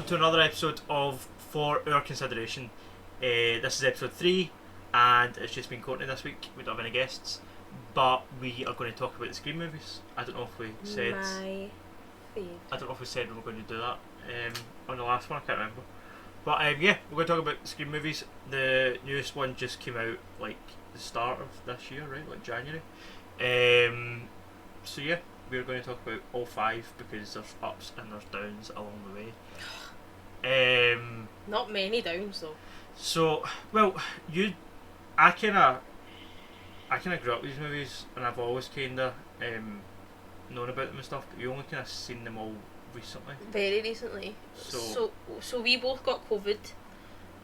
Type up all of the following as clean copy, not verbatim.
to another episode of For Our Consideration. This is episode 3, and it's just been Courtney this week. We don't have any guests, but we are going to talk about the Scream movies. I don't know if we said. My fave. I don't know if we said we were going to do that on the last one. I can't remember. But yeah, we're going to talk about the Scream movies. The newest one just came out like the start of this year, right? Like January. So yeah, we're going to talk about all 5 because there's ups and there's downs along the way. Not many downs though. So, well, I kind of grew up with these movies, and I've always kind of known about them and stuff. But you only kind of seen them all recently. Very recently. So we both got COVID,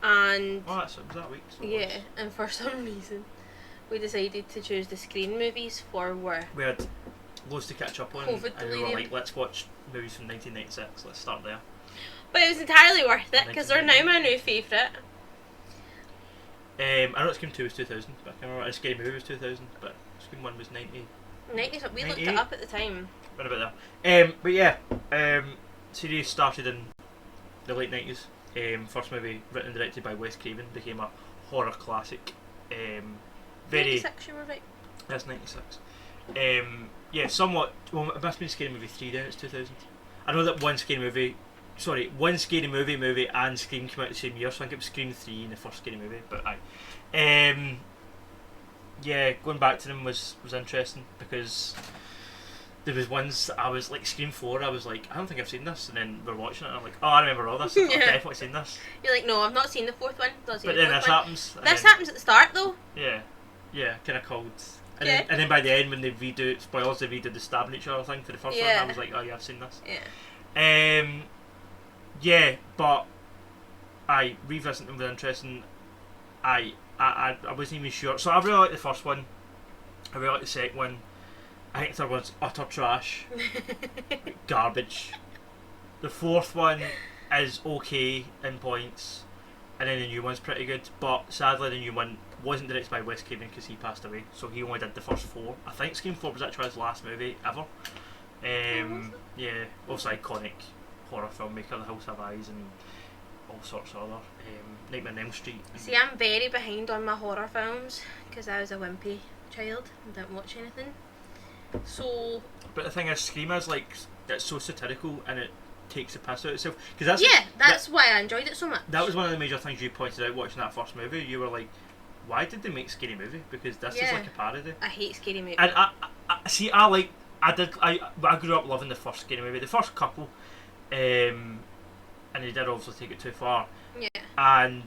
and was that week. So yeah, and for some reason, we decided to choose the Scream movies for work. we had loads to catch up on, COVID and we were delirium. like, let's watch movies from 1996. Let's start there. But it was entirely worth it because they're now my new favourite. I know Scream 2 was 2000, but I can't remember. Scary Movie was 2000, but Scream 1 was 90. 90s. We looked 98? it up at the time. Right about there. But yeah, series started in the late 90s. First movie written and directed by Wes Craven, became a horror classic. Very 96, you were right. That's 96. Yeah, somewhat. Well, it must have been Scary Movie 3 then. It's 2000. I know that one Scary Movie and Scream came out the same year, so I think it was Scream 3 and the first Scary Movie. But yeah, going back to them was interesting because there was ones that I was like, Scream 4, I was like, I don't think I've seen this, and then we're watching it and I'm like, oh, I remember all this. I've Yeah. definitely seen this. You're like, no, I've not seen the 4th one. Not seen But the then 4th this one. happens. and This then- happens at the start though. Yeah, kind of called. And, Okay. then by the end, when they redo spoilers, they redid the stabbing each other thing for the first one. Yeah. I was like, oh yeah, I've seen this. Yeah. Yeah, but I revisiting them was interesting. I wasn't even sure. So I really like the first one. I really like the second one. I think the third one's utter trash, garbage. The fourth one is okay in points, and then the new one's pretty good. But sadly, the new one wasn't directed by Wes Craven because he passed away. So he only did the first 4. I think Scream 4 was actually his last movie ever. Yeah, also iconic horror filmmaker, The House of Eyes and all sorts of other Nightmare on Elm Street. See, I'm very behind on my horror films because I was a wimpy child and didn't watch anything. So But the thing is, Scream is like, it's so satirical and it takes the piss out of itself. Cause that's why I enjoyed it so much. that was one of the major things you pointed out watching that first movie. You were like, why did they make Scary Movie? Because this is Yeah. like a parody. I hate scary movies. And I grew up loving the first Scary Movie, the first couple, and they did obviously take it too far. Yeah. And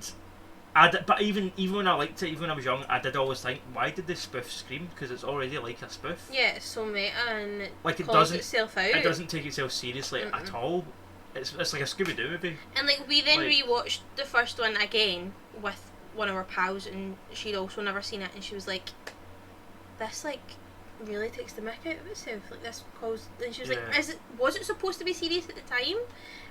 but even when I liked it, even when I was young, I did always think, why did they spoof Scream? Because it's already like a spoof. Yeah, it's so meta and it Like, it calls doesn't- itself out. It doesn't take itself seriously at all. It's like a Scooby-Doo movie. And like we then Like- rewatched the first one again with one of our pals, and she'd also never seen it, and she was like, "This like really takes the mick out of itself. Like this calls." And she was Yeah. like, Was it supposed to be serious at the time?"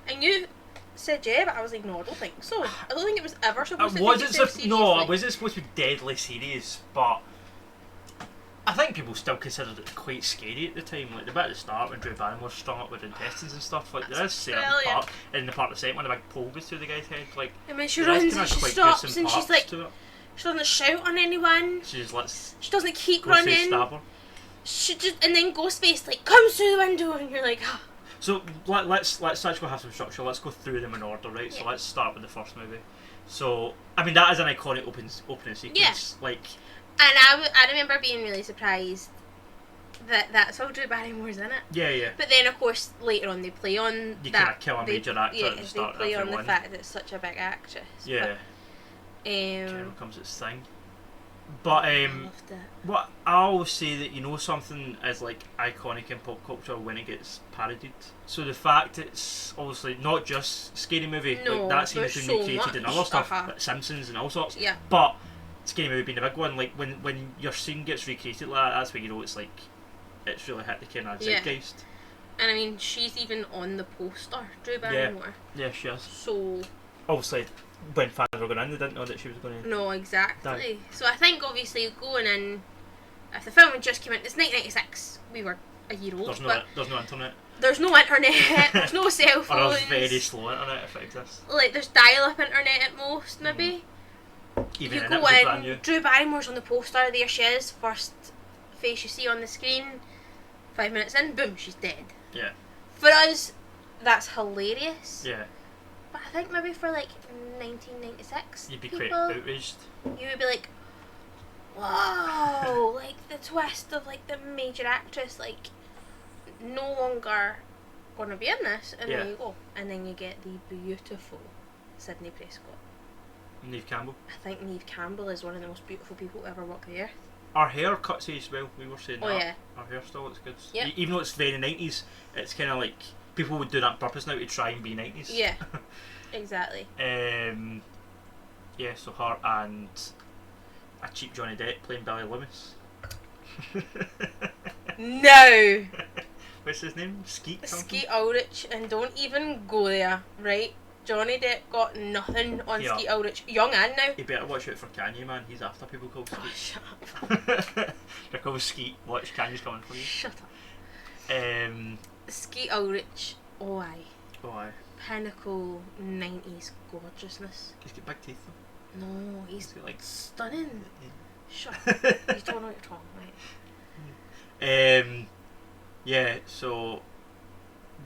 And you said yeah, but I was like, "No, I don't think so. I don't think it was ever supposed to take itself seriously." Was it supposed to be deadly serious? But I think people still considered it quite scary at the time. Like the bit at the start when Drew Barrymore's strung up with intestines and stuff. Like there is certain brilliant. part in the part of the second when a big pole goes through the guy's head. Like And when she there is runs kinda and she quite stops gruesome and she's parts like, to it. she doesn't shout on anyone. She just lets She doesn't keep Ghostface running. stab her. She just, and then Ghostface like comes through the window, and you're like, "Ah." So let's actually have some structure. Let's go through them in order, right? So Yeah. let's start with the first movie. So I mean that is an iconic opening sequence. Like And I remember being really surprised that that's all Drew Barrymore's in it. yeah. But then, of course, later on they play on You that. kinda kill a major actor at the start of they play every on the one. fact that it's such a big actress. Yeah. But, Kind becomes its thing. But I loved it. what I always say that something is like iconic in pop culture when it gets parodied. So the fact it's obviously not just Scary Movie, No, like that seems there's to be so created in much, other stuff, uh-huh. like Simpsons and all sorts. Yeah. But Scary Movie being the big one, like when your scene gets recreated like that's when you know it's like it's really hit the kind of Yeah. zeitgeist. And I mean, she's even on the poster, Drew Barrymore. Yeah, she is. So Obviously, when fans were going in, they didn't know that she was going to. no, exactly. So I think obviously going in, if the film had just came out, it's 1996. We were a year old. There's no internet. There's no internet. There's no cell Or phones. there's very slow internet if it exists. Like there's dial-up internet at most, maybe. Even You in go it was brand new. in. Drew Barrymore's on the poster. There she is. First face you see on the screen. 5 minutes in, boom, she's dead. Yeah. For us, that's hilarious. Yeah. But I think maybe for like 1996, You'd be people, quite outraged. you would be like, whoa, like the twist of like the major actress, like no longer gonna be in this, and Yeah. there you go. And then you get the beautiful Sydney Prescott. Neve Campbell. I think Neve Campbell is one of the most beautiful people to ever walk the earth. Our hair cuts as well, we were saying Oh that. yeah. Our hairstyle looks good. Yep. Even though it's very 90s, it's kind of like people would do that on purpose now to try and be 90s. Yeah. Exactly. Yeah, so her and a cheap Johnny Depp playing Billy Loomis. No! What's his name? Skeet something? Skeet Ulrich, and don't even go there, right? Johnny Depp got nothing on Yeah. Skeet Ulrich, young and now. You better watch out for Kanye, man. He's after people called Oh, Skeet. shut up. They're called Skeet. Watch, Kanye's coming for you. Shut up. Um, Skeet Ulrich, oh aye. oh, aye. Pinnacle 90s gorgeousness. He's got big teeth though. No, he's got like. stunning. Shut up. You don't know what you're talking about. Yeah, so.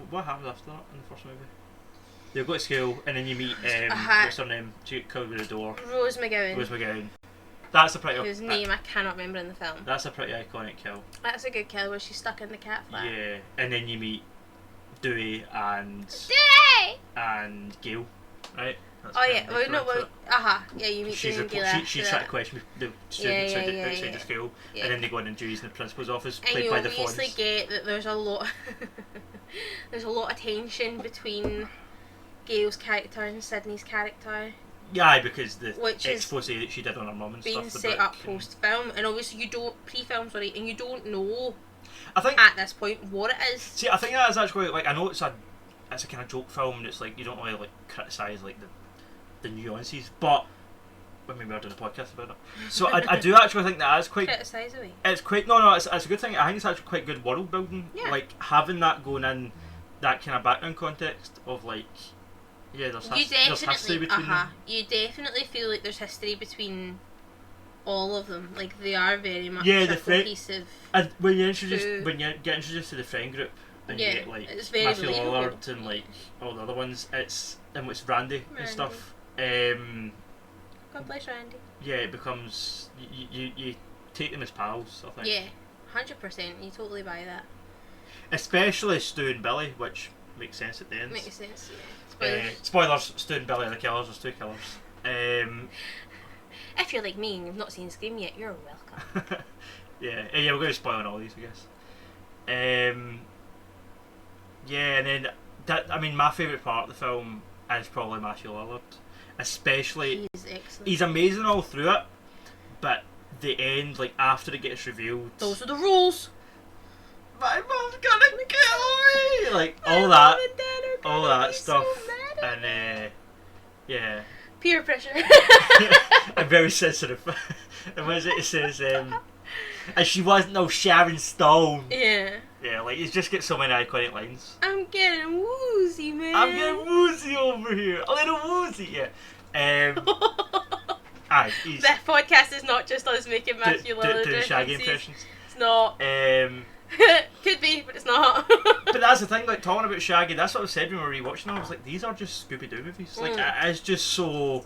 What happens after that in the first movie? You go to school and then you meet, what's her name? She comes with the door. Rose McGowan. Rose McGowan. That's a pretty. Whose name I cannot remember in the film. That's a pretty iconic kill. That's a good kill where she's stuck in the cat flat. Yeah, and then you meet Dewey and Dewey! Gail, right? That's Oh kind yeah, of well no, correct well, yeah, you meet She's Dewey and Gail she's after trying that. to question the students outside yeah. the school, Yeah. and then they go in and Dewey's in the principal's office, And played you by the obviously Fonz. get that there's a lot there's a lot of tension between Gail's character and Sydney's character Yeah, because the Which is expose that she did on her mum and being stuff. The set book up and- post film, and obviously you don't pre-film, sorry, and you don't know I think. at this point what it is. See, I think that is actually like, I know it's a kind of joke film, and it's like you don't really like criticise like the nuances, but well, maybe we're doing a podcast about it. So I do actually think that is quite. Criticise away. It's quite no, it's a good thing. I think it's actually quite good world building. Yeah. Like having that going in, that kind of background context of like, yeah, there's history between them. You definitely feel like there's history between all of them. Like they are very much Yeah, a the friend- cohesive. And when you True. get introduced to the friend group, and Yeah, you get like it's very Matthew believable. Lillard and like all the other ones, it's Randy and Randy. stuff. God bless Randy. Yeah, it becomes you take them as pals. I think. Yeah, 100%. You totally buy that. Especially Stu and Billy, which makes sense at the end. Makes sense. Yeah. Spoilers. Spoilers: Stu and Billy are the killers. There's two killers. If you're like me and you've not seen Scream yet, you're welcome. Yeah, we're going to spoil on all these, I guess. Yeah, and then my favourite part of the film is probably Matthew Lillard, especially. He's excellent. He's amazing all through it, but the end, like after it gets revealed, Those are the rules. my mom's gonna kill me, like all My that, mom and dad are all gonna that be stuff, so mad at me. and yeah. Peer pressure. I'm very sensitive. And what is it? It says, and she wasn't no Sharon Stone. Yeah. Yeah, like he's just got so many iconic lines. I'm getting woozy, man. I'm getting woozy over here, a little woozy. Yeah. Aye, he's This podcast is not just us making Matthew Lillard doing Shaggy references. impressions. It's not. Could be, but it's not. But that's the thing, like talking about Shaggy, that's what I said when we were rewatching them. I was like, these are just Scooby-Doo movies. Like it is just so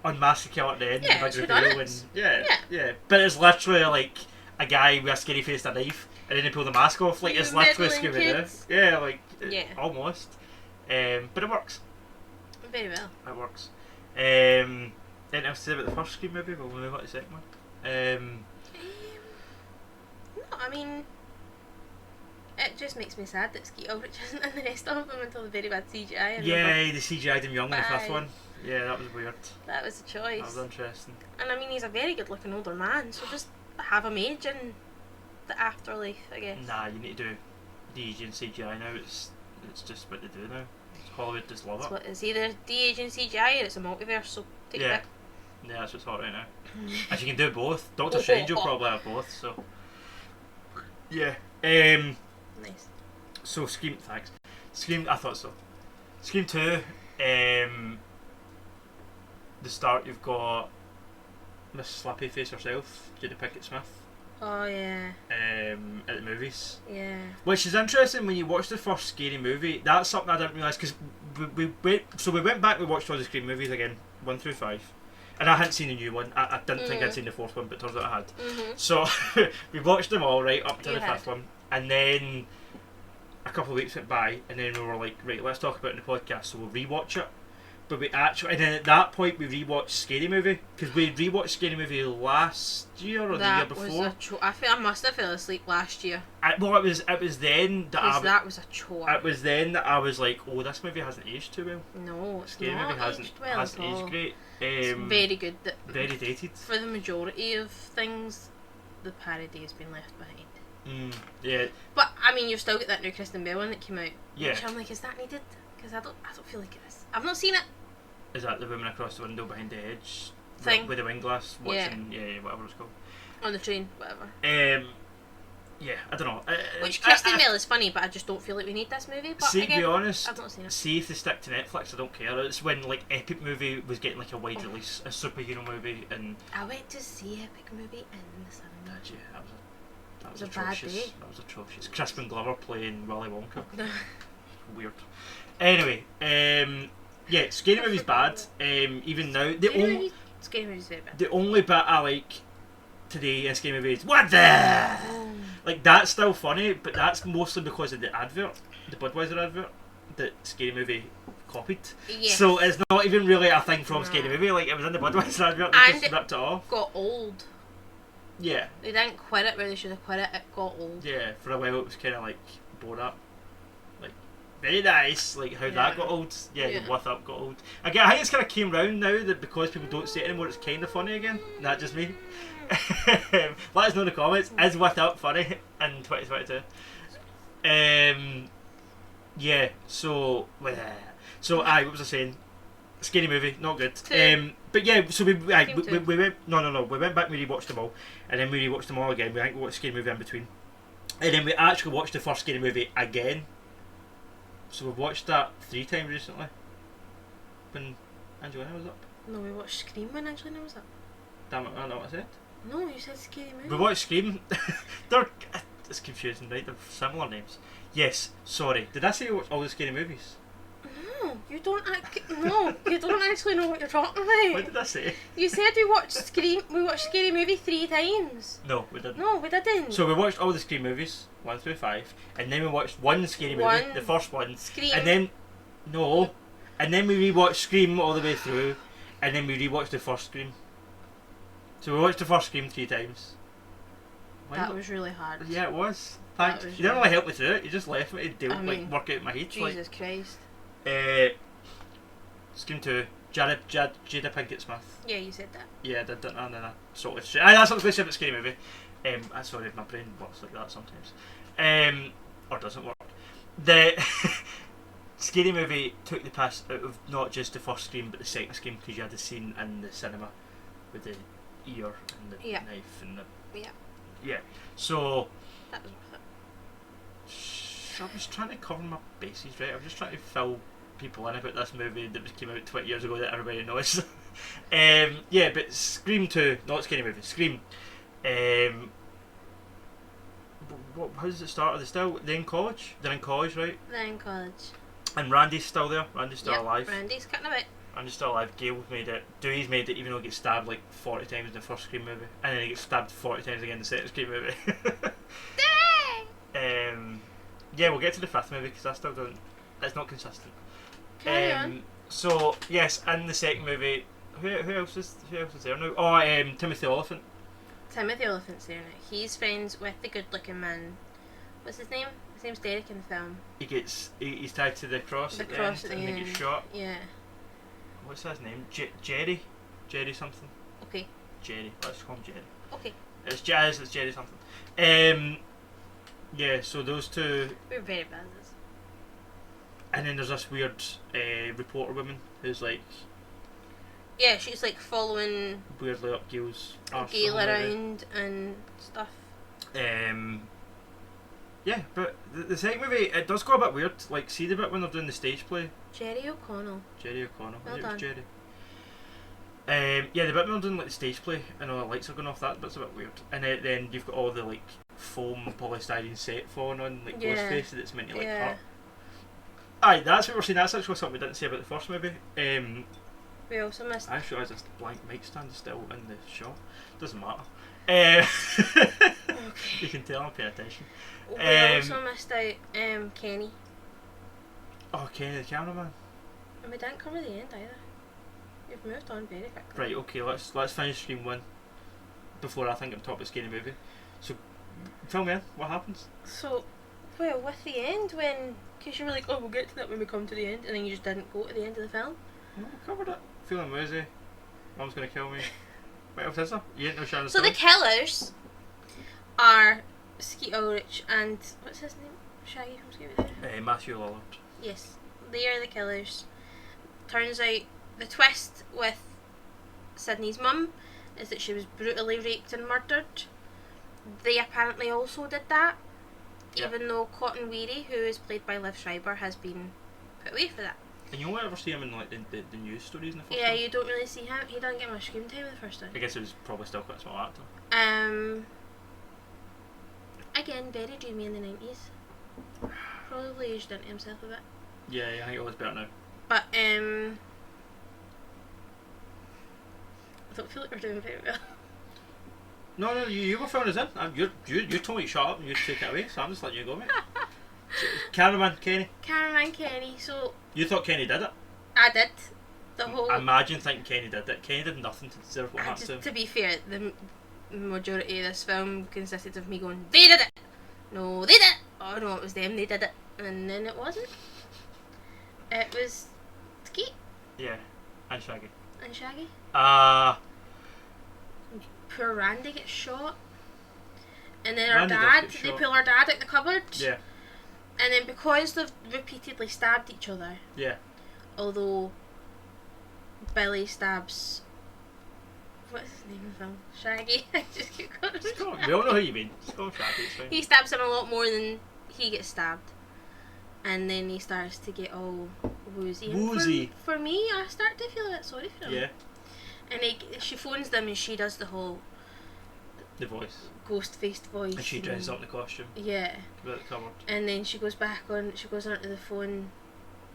unmasked the killer at the end, Yeah, the it's big reveal, redundant. and yeah. But it's literally like a guy with a scary face and a knife, and then they pull the mask off. Like You it's literally meddling Scooby-Doo. kids. Yeah, like Yeah. almost. But it works. Very well. It works. Anything else to say about the first Scream movie? We'll move on to the second one. No, I mean, it just makes me sad that Skeet Ulrich isn't in the rest of them until the very bad CGI. And Yeah, the CGI'd him young in the fifth Bye. one. Yeah, that was weird. that was a That choice. was interesting. And I mean, he's a very good-looking older man, so just have him age in the afterlife, I guess. Nah, you need to do DG and CGI now. It's just what they do now. Hollywood just love It's it. what it's either de-age and CGI or it's a multiverse. So take Yeah. it. Yeah, that's what's hot right now. If you can do both, Doctor Strange will probably have both. So yeah. Nice. So Scream, thanks. Scream, I thought so. Scream 2, the start you've got Miss Slappy Face herself, Jada Pinkett Smith. Oh yeah. At the movies. Yeah. Which is interesting when you watch the first Scary Movie. That's something I didn't realise because we went back. We watched all the Scream movies again, 1 through 5, and I hadn't seen the new one. I didn't think I'd seen the fourth one, but turns out I had. So we watched them all right up to the fifth one, and then a couple of weeks went by, and then we were like, right, let's talk about it in the podcast. So we'll rewatch it. But we actually, and then at that point we rewatched Scary Movie because we rewatched Scary Movie last year or the year before. I think I must have fell asleep last year. It was then that that was a chore. It was then that I was like, oh, this movie hasn't aged too well. No, it's Scary not Movie hasn't aged great. It's very good. Very dated. For the majority of things, the parody has been left behind. Yeah. But I mean, you've still got that new Kristen Bell one that came out. Yeah. Which I'm like, is that needed? Because I don't feel like it is. I've not seen it. Is that the woman across the window behind the hedge thing with the wine glass watching? Yeah, whatever it's called. On the train, whatever. Yeah, I don't know. Which Kristen Bell is funny, but I just don't feel like we need this movie. But see, again, to be honest, I've not seen it. See if they stick to Netflix, I don't care. It's when like Epic Movie was getting like a wide release, a superhero movie, and I went to see Epic Movie in the cinema. Did you? That was a atrocious. bad day. That was atrocious. Crispin Glover playing Willy Wonka. Weird. Anyway, yeah, Scary Movie's bad. Even now, Scary Movie's very bad. The only bit I like today in Scary Movie is what the like that's still funny, but that's mostly because of the advert, the Budweiser advert that Scary Movie copied. Yes. So it's not even really a thing from Scary Movie. Like it was in the Budweiser advert, they just ripped it off. Got old. Yeah. They didn't quit it where they should have quit it. It got old. Yeah, for a while it was kind of like bored up. Very nice, like how that got old. Yeah, the with up got old. Again, I think it's kind of came round now that because people don't see it anymore, it's kind of funny again. Not just me. Let us know in the comments. Is with up funny in 2022? Yeah. So what was I saying? Scary Movie, not good. But yeah, so we went. No. We went back and we rewatched them all, and then we rewatched them all again. We watched Scary Movie in between, and then we actually watched the first Scary Movie again. So we've watched that 3 times recently. When Angelina was up. No, we watched Scream when Angelina was up. Damn it, I don't know what I said. No, you said Scary Movie. We watched Scream. It's confusing, right? They're similar names. Yes, sorry. Did I say we watched all the Scary Movies? No, you don't. You don't actually know what you're talking about. What did I say? You said we watched Scream. We watched Scary Movie 3 times. No, we didn't. No, we didn't. So we watched all the Scream movies, 1 through 5, and then we watched one Scary movie, the first one, Scream, and then and then we rewatched Scream all the way through, and then we rewatched the first Scream. So we watched the first Scream 3 times. That was really hard. Yeah, it was. Thanks. You didn't really help me through it. You just left me to work out in my head. Jesus Christ. Scream 2, Jada Pinkett Smith. Yeah, you said that. Yeah, I did that, and then I sort of shit. That's what I said about Scary Movie. Sorry, my brain works like that sometimes. Or doesn't work. The Scary Movie took the piss out of not just the first Scream, but the second Scream, because you had the scene in the cinema with the ear and the knife and the... Yeah. So... That was worth it. I was trying to cover my bases, right? I was just trying to fill people in about this movie that came out 20 years ago that everybody knows. Yeah, but Scream 2, not Scary Movie, Scream. How does it start? Are they still? They're in college? They're in college, right? They're in college. And Randy's still there? Randy's still alive? Randy's cutting a bit. Randy's still alive. Gail's made it. Dewey's made it even though he gets stabbed like 40 times in the first Scream movie. And then he gets stabbed 40 times again in the second Scream movie. Dang! Yeah, we'll get to the fifth movie because I still don't... It's not consistent. Carry on. So, yes, in the second movie... Who else is there now? Oh, Timothy Olyphant. Timothy Olyphant's there now. He's friends with the good-looking man. What's his name? His name's Derek in the film. He's tied to the cross. The at cross the at end, the and end. he gets shot. Yeah. What's his name? Jerry something. Okay. Jerry. Let's call him Jerry. Okay. It's Jerry something. Yeah. So those two. We're very bad at this. And then there's this weird reporter woman who's like. Yeah, she's like following weirdly up Gail's Gail around and stuff. Yeah, but the second movie, it does go a bit weird. Like, see the bit when they're doing the stage play? Jerry O'Connell. Jerry O'Connell. Well I think done. it was Jerry. Yeah, the bit when they're doing like the stage play and all the lights are going off, that bit's a bit weird. And then you've got all the like foam polystyrene set falling on like Ghostface that's meant to like hurt. Aye, that's what we're saying. That's actually something we didn't say about the first movie. We also missed. I actually realised this blank mic stand is still in the shot. Doesn't matter. Okay. You can tell I'm paying attention. We also missed out Kenny. Oh, Kenny the cameraman. And we didn't cover the end either. We've moved on very quickly. Right, okay, let's finish Scream 1 before I think I'm talking about Scary Movie. So, fill me in, what happens? So, well, with the end, because you were like, oh, we'll get to that when we come to the end, and then you just didn't go to the end of the film. No, we covered it. Feeling woozy. Mum's gonna kill me. What else is there? You ain't no Sharon So the killers are Skeet Ulrich and, what's his name? Shaggy from Scooby-Doo? Matthew Lillard. Yes, they are the killers. Turns out the twist with Sydney's mum is that she was brutally raped and murdered. They apparently also did that, even though Cotton Weary, who is played by Liv Schreiber, has been put away for that. And you only ever see him in like the news stories in the first Yeah, one? you don't really see him. He doesn't get much screen time in the first one. I guess he was probably still quite a small actor. Again, very dreamy in the 90s. Probably aged into himself a bit. Yeah, I think it was better now. But I don't feel like we're doing very well. No, you were filling us in. You told me to shut up and you take it away, so I'm just letting you go, mate. Cameraman Kenny. Cameraman Kenny, so... You thought Kenny did it? I did. The whole... Imagine thinking Kenny did it. Kenny did nothing to deserve what happened to him. To be fair, the majority of this film consisted of me going, they did it! No, they did it! Oh no, it was them, they did it. And then it wasn't. It was Skeet. Yeah, and Shaggy. And Shaggy. Poor Randy gets shot. And then Randy our dad, they pull our dad out the cupboard. Yeah. And then because they've repeatedly stabbed each other. Yeah. Although Billy stabs, what's his name in the film? Shaggy. I just keep calling him. We all know who you mean. Just call him Shaggy, it's fine. He stabs him a lot more than he gets stabbed. And then he starts to get all woozy. And for me, I start to feel a bit sorry for him. Yeah. And she phones them and she does the whole... The voice. Ghost-faced voice. And she dresses up in the costume. Yeah. Without the cupboard. And then she goes onto the phone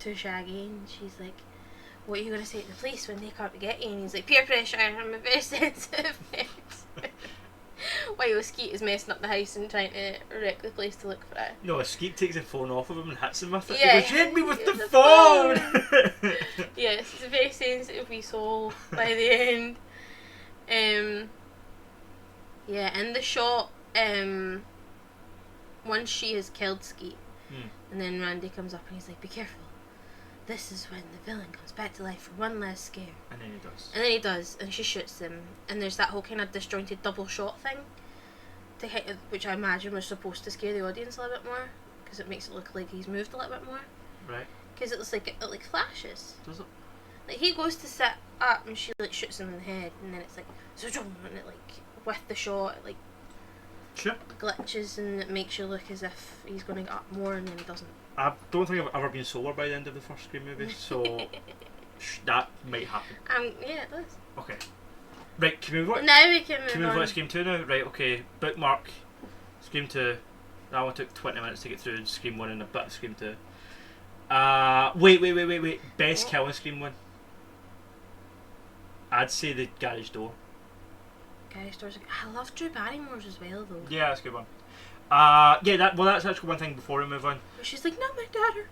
to Shaggy and she's like, what are you going to say to the police when they come to get you? And he's like, peer pressure, I'm a very sensitive person. While Skeet is messing up the house and trying to wreck the place to look for it. No, Skeet takes the phone off of him and hits him with it. Yeah. He goes, you hit me with the phone! Yes, it's a very sensitive wee soul by the end. Yeah, and the shot, once she has killed Skeet, and then Randy comes up and he's like, be careful. This is when the villain comes back to life for one last scare. And then he does. And then he does, and she shoots him. And there's that whole kind of disjointed double shot thing, which I imagine was supposed to scare the audience a little bit more, because it makes it look like he's moved a little bit more. Right. Because it looks like it flashes. Does it? Like he goes to sit up and she like shoots him in the head, and then it's like, and it like with the shot it like glitches and it makes you look as if he's going to get up more, and then he doesn't. I don't think I've ever been sober by the end of the first Scream movie, so that might happen. Yeah, it does. Okay. Right, can we move on? Now we can move on. Can we move on to Scream 2 now? Right, okay. Bookmark. Scream 2. That one took 20 minutes to get through. Scream 1 and a bit of Scream 2. Wait. Best kill in Scream 1. I'd say the garage door. Garage doors. I love Drew Barrymore's as well, though. Yeah, that's a good one. That's actually one thing before we move on. She's like, not my daughter,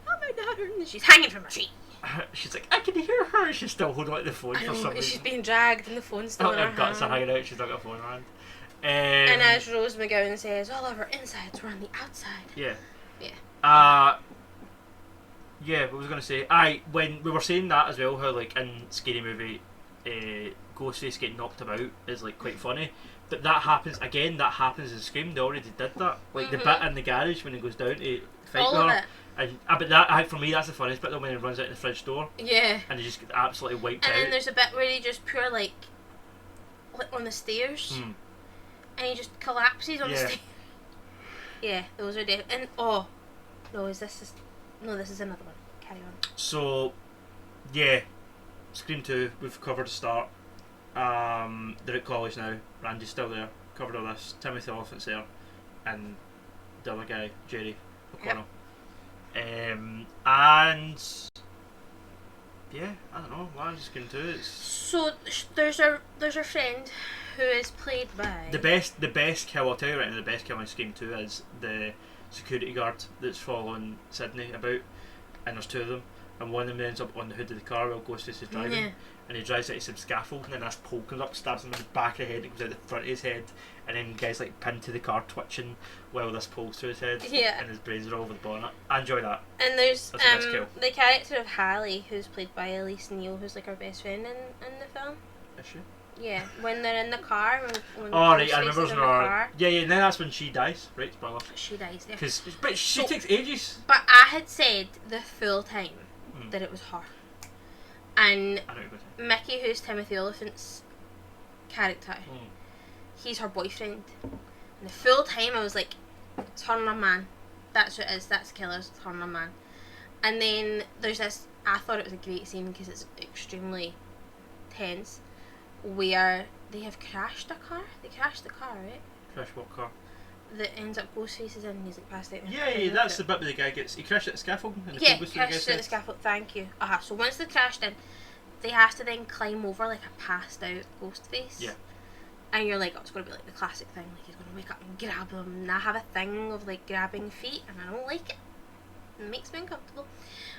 and then she's hanging from a tree. She's like, I can hear her. She's still holding like the phone for some reason. She's being dragged and the phone's still in her her guts hand. are hanging out. She's not got a phone around. And as Rose McGowan says, all of her insides were on the outside. Yeah. Yeah. What was I gonna say? When we were saying that as well, how like in Scary Movie, Ghostface getting knocked about is like quite funny. But that happens in Scream. They already did that. Like the bit in the garage when he goes down to fight all with of her. it. And but that for me that's the funniest bit though, when he runs out the fridge door. Yeah. And he just gets absolutely wiped out. And then there's a bit where he just like on the stairs. And he just collapses on the stairs. Yeah, those are and no, this is another one. Carry on. So, yeah, Scream 2, we've covered the start. They're at college now. Randy's still there. Covered all this. Timothy Olyphant's there, and the other guy, Jerry O'Connell. Yep. And yeah, I don't know. Why is Scream 2? It's so there's a friend who is played by the best kill. I'll tell you right now, the best kill in Scream 2 is the security guard that's following Sydney about, and there's two of them, and one of them ends up on the hood of the car while Ghostface is driving, and he drives out to some scaffold, and then this pole comes up, stabs him in the back of the head, it goes out the front of his head, and then the guy's like pinned to the car twitching while this pole's through his head, and his brains are all over the bonnet. I enjoy that. And there's the character of Hallie, who's played by Elise Neal, who's like our best friend in the film. Is she? Yeah, when they're in the car. When right, I remember in the car. Yeah, then that's when she dies, right? Spoiler. She dies, yeah. But she takes ages. But I had said the full time that it was her. And Mickey, who's Timothy Olyphant's character, he's her boyfriend. And the full time I was like, it's her and a man. That's what it is, that's killers, it's her and a man. And then there's this, I thought it was a great scene because it's extremely tense, where they have crashed a car. They crashed the car, right? Crash what car? That ends up Ghostface is in and he's like passed out. Yeah, that's the bit where the guy he crashed at the scaffold and the crashed at the scaffold, thank you. So once they crashed in, they have to then climb over like a passed out Ghostface. Yeah. And you're like, oh, it's going to be like the classic thing, like he's going to wake up and grab them, and I have a thing of like grabbing feet, and I don't like it. It makes me uncomfortable.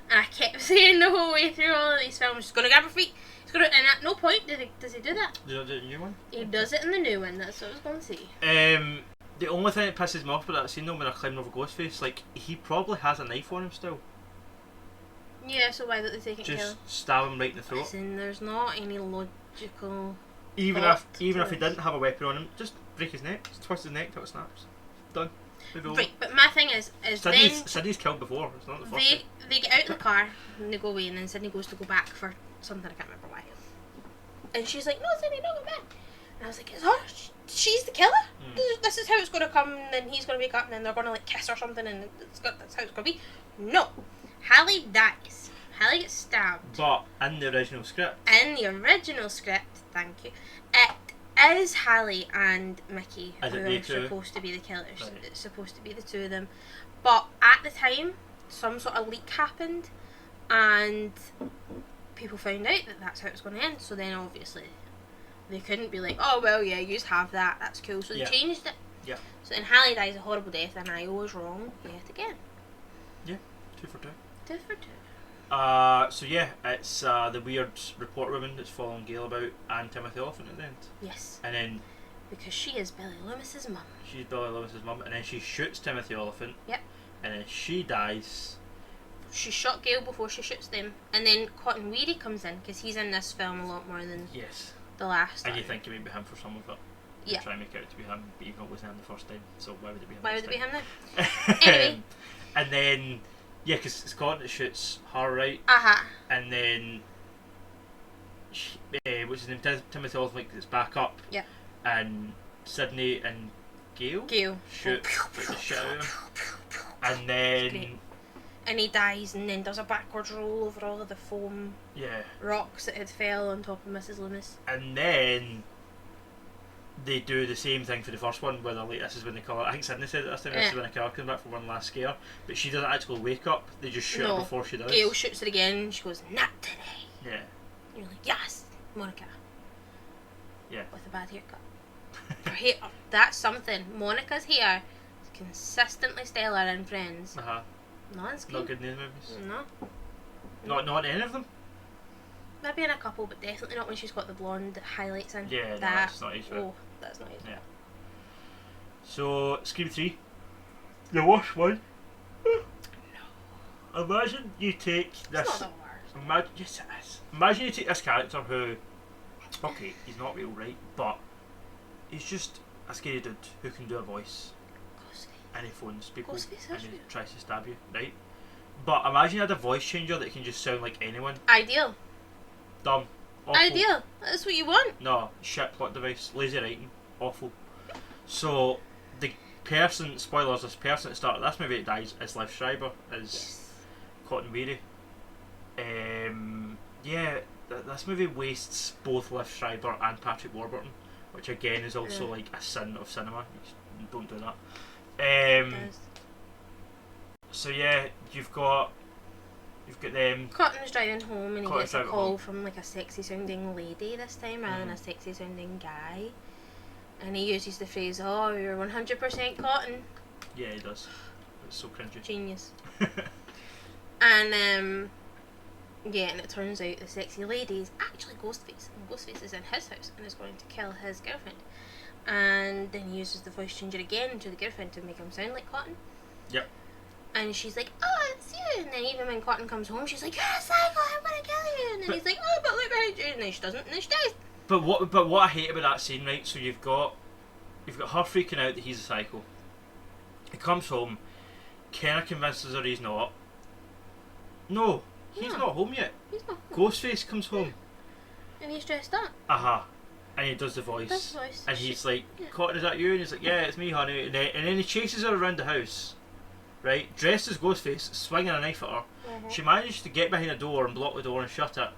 And I kept saying the whole way through all of these films, he's going to grab her feet, and at no point does he do that. Does he do it in the new one? He does it in the new one, that's what I was going to say. The only thing that pisses me off about that scene though, when they're climbing over Ghostface, like, he probably has a knife on him still. Yeah, so why don't they take it? Just stab him right in the throat. Listen, there's not any logical. Even if he didn't have a weapon on him, just break his neck, just twist his neck till it snaps. Done. Right, but my thing is Sydney's killed before. It's not the first time. They get out of the car and they go away, and then Sydney goes to go back for something, I can't remember why. And she's like, "No, Sydney, don't go back." And I was like, "It's her. She's the killer. This is how it's going to come. And then he's going to wake up, and then they're going to like kiss or something, and that's how it's going to be." No, Hallie dies. Hallie gets stabbed. But in the original script. Thank you. It is Hallie and Mickey who are supposed to be the killers. Right. It's supposed to be the two of them. But at the time, some sort of leak happened, and people found out that that's how it was going to end. So then obviously they couldn't be like, "Oh well, yeah, you just have that. That's cool." So they changed it. Yeah. So then Hallie dies a horrible death, and I was wrong yet again. Yeah, 2 for 2. 2 for 2. So yeah, it's the weird report woman that's following Gail about, and Timothy Olyphant at the end. Yes. And then because she is Billy Loomis's mum. She's Billy Loomis's mum, and then she shoots Timothy Olyphant. Yep. And then she dies. She shot Gail before she shoots them, and then Cotton Weary comes in because he's in this film a lot more than the last. And you think it might be him for some of it. Yeah. Try and make it out to be him, but even though it wasn't him the first time, so why would it be him? Why would it be him then? Anyway. And then. Yeah, because it's Cotton that shoots her, right? And then, what's his name? Timothy Olyphant gets back up. Yeah. And Sydney and Gail shoot the shit out of him. And then. And he dies, and then does a backwards roll over all of the foam rocks that had fell on top of Mrs. Loomis. And then they do the same thing for the first one, where they're like, this is when the killer, I think Sydney said it this time, this is when the killer comes back for one last scare, but she doesn't actually wake up, they just shoot her before she does. Gail shoots her again, and she goes, "Not today." Yeah. And you're like, yes, Monica. Yeah. With a bad haircut. Her hair, that's something. Monica's hair is consistently stellar in Friends. Not in Scream. Not good in the movies? No. Not in any of them? Maybe in a couple, but definitely not when she's got the blonde highlights in. Yeah, that's not easy. Oh, that's not easy. Yeah. So, Scream 3. The worst one. No. Imagine you take this. It's not the worst. Yes, it is. Imagine you take this character who, okay, he's not real, right? But he's just a scary dude who can do a voice. And he phones people and he tries to stab you, right? But imagine you had a voice changer that can just sound like anyone. Ideal. Dumb. Awful. Ideal. That's what you want. No, shit plot device, lazy writing, awful. So person, spoilers, this person at the start of this movie that dies is Liv Schreiber, is Yes. Cotton Weary. Yeah, this movie wastes both Liv Schreiber and Patrick Warburton, which again is also like a sin of cinema. You just don't do that. It does. So yeah, you've got them. Cotton's driving home and he Cotton's gets a driving call home. from like a sexy sounding lady this time rather than a sexy sounding guy. And he uses the phrase, "Oh, you're 100% Cotton." Yeah, he does. It's so cringy. Genius. And yeah, and it turns out the sexy lady is actually Ghostface, and Ghostface is in his house and is going to kill his girlfriend. And then he uses the voice changer again to the girlfriend to make him sound like Cotton. Yep. And she's like, "Oh, it's you." And then even when Cotton comes home, she's like, "You're a psycho, I'm gonna kill you." And then he's like, "Oh, but look behind you." And then she doesn't, and then she dies. But what I hate about that scene, right? So you've got her freaking out that he's a psycho. He comes home, Kenna convinces her he's not. No, he's No. not home yet. He's not. Ghostface comes home. And he's dressed up. And he does the voice. Does the voice. And he's like, Yeah. "Cotton, is that you?" And he's like, "Yeah, it's me, honey." And then he chases her around the house, right? Dressed as Ghostface, swinging a knife at her. She manages to get behind the door and block the door and shut it.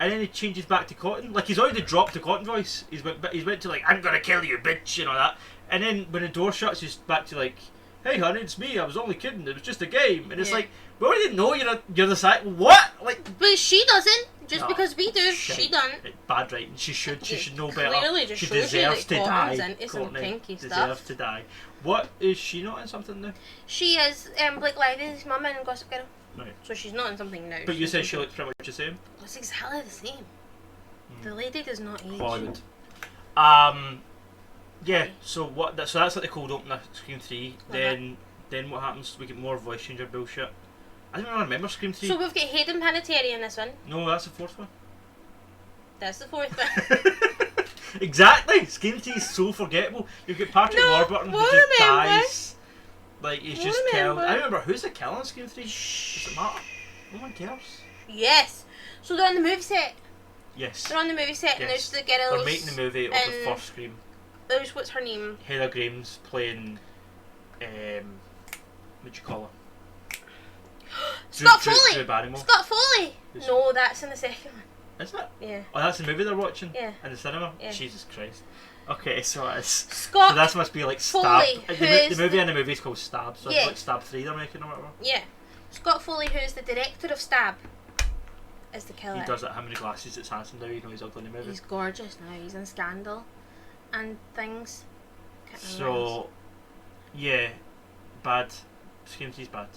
And then he changes back to Cotton. Like, he's already dropped the Cotton voice. He's went to like, "I'm gonna kill you, bitch," and all that. And then when the door shuts, he's back to like, "Hey, honey, it's me. I was only kidding. It was just a game." And it's Yeah. like, we already know you're the side. What? Like, But she doesn't. Just No, because we do, shite. she done. Bad writing. She should know better. Clearly just She shows you deserves that to Cotton's die. into some Courtney kinky deserves stuff. to die. What is she not in something now? She is Blake Lively's mum in Gossip Girl. Right. So she's not in something now. But you she's said in she looks pretty much the same. It's exactly the same. The lady does not age. Hollywood. Yeah. So what? So that's like the cold open of Scream 3. Then what happens? We get more voice changer bullshit. I don't really remember Scream 3. So we've got Hayden Panettiere in this one. No, that's the fourth one. That's the fourth one. Exactly. Scream 3 is so forgettable. You get Patrick Warburton who won't just remember. dies. Like he's Won't just killed. remember. I remember who's the killer in Scream 3. Does it matter? No one cares. Yes. So they're on the movie set. Yes. They're on the movie set and Yes. there's the girls. They're making the movie of the and first Scream. There's, what's her name? Heather Graham's playing, what do you call her? Scott Drew Foley! Barrymore. Scott Foley! Who's- No, that's in the second one. Isn't it? Yeah. Oh, that's the movie they're watching? Yeah. In the cinema? Yeah. Jesus Christ. Okay, so it's... Scott So this must be like Stab. Foley, The, who the is movie in the movie is called Stab, so Yeah. it's like Stab 3 they're making or whatever. Yeah. Scott Foley, who is the director of Stab, is the killer. He does that, him with the glasses that's handsome now, even though he's ugly in the movie. He's gorgeous now. He's in Scandal and things. Can't remember what else. So, yeah, bad. Scream 3's bad.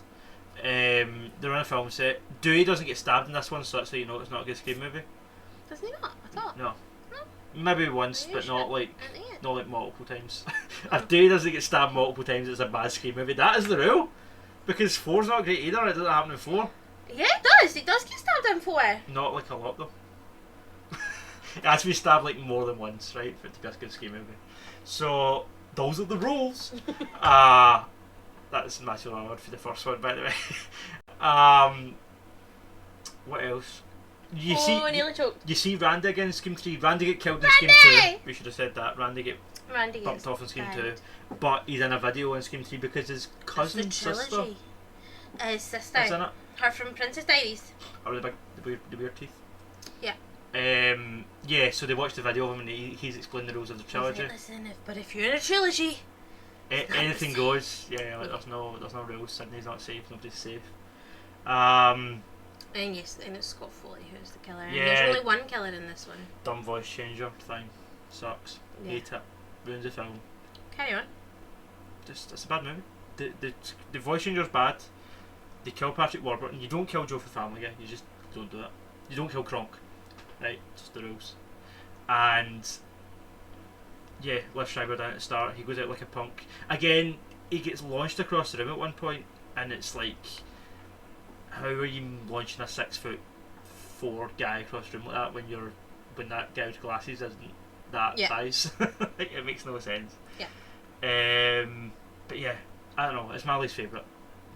They're on a film set. Dewey doesn't get stabbed in this one, so that's how you know it's not a good Scream movie. Does he not? I thought. No. No? Maybe once, Are you but sure? not like Yeah. not like multiple times. If Dewey doesn't get stabbed multiple times, it's a bad Scream movie. That is the rule. Because 4's not great either, it doesn't happen in 4. Yeah, it does. He does get stabbed in 4. Not like a lot though. It has to be stabbed like more than once, right, for it to be a good Scream movie. So, those are the rules. That's Matthew Lillard for the first one, by the way. What else? I nearly choked. You see Randy again in Scream 3. Randy get killed in Scream 2. We should have said that. Randy get Randy bumped gets off in Scream died. 2. But he's in a video in Scream 3 because his It's cousin, the sister, trilogy. His sister. is in it. Her from Princess Diaries. Or the weird teeth. Yeah. Yeah, so they watched the video of him and he's explained the rules of the He's trilogy. like, listen, but if you're in a trilogy, Anything safe. goes. Yeah, like, there's no rules. Sydney's not safe. Nobody's safe. and yes, and it's Scott Foley who's the killer. And Yeah. there's only one killer in this one. Dumb voice changer thing. Sucks. Yeah. Hate it. Ruins the film. Carry on. Just it's a bad movie. The voice changer's bad. They kill Patrick Warburton. You don't kill Joe for Family Guy. You just don't do it. You don't kill Kronk. Right, just the rules. And yeah, Liv Schreiber down at the start. He goes out like a punk. Again, he gets launched across the room at one point, and it's like, how are you launching a 6'4" guy across the room like that when that guy with glasses isn't that Yeah. size? Like, it makes no sense. Yeah. But yeah, I don't know. It's my least favourite.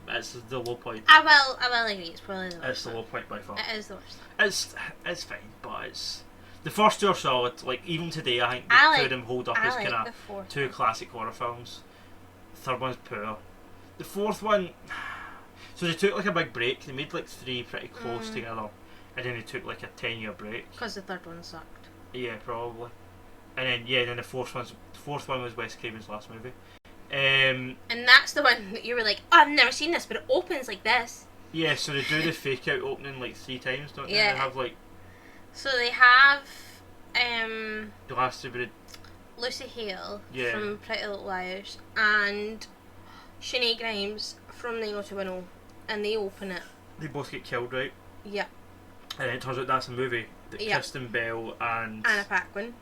It's the low point. I will agree. It's probably the worst. It's the low point by far. It is the worst. It's fine, but it's the first two are solid. Like even today, I think the I two like- of them hold up I as like kind the of fourth. two classic horror films. Third one's poor. The fourth one, so they took like a big break. They made like 3 pretty close together, and then they took like a 10-year break. Because the third one sucked. Yeah, probably. And then the fourth one was Wes Craven's last movie. And that's the one that you were like, oh, I've never seen this, but it opens like this. Yeah, so they do the fake out opening like 3 times, don't they? Yeah. They have like. So they have Glastonbury. Lucy Hale Yeah. from Pretty Little Liars and Sinead Grimes from 90210, and they open it. They both get killed, right? Yeah. And it turns out that's a movie that Yeah. Kristen Bell and Anna Paquin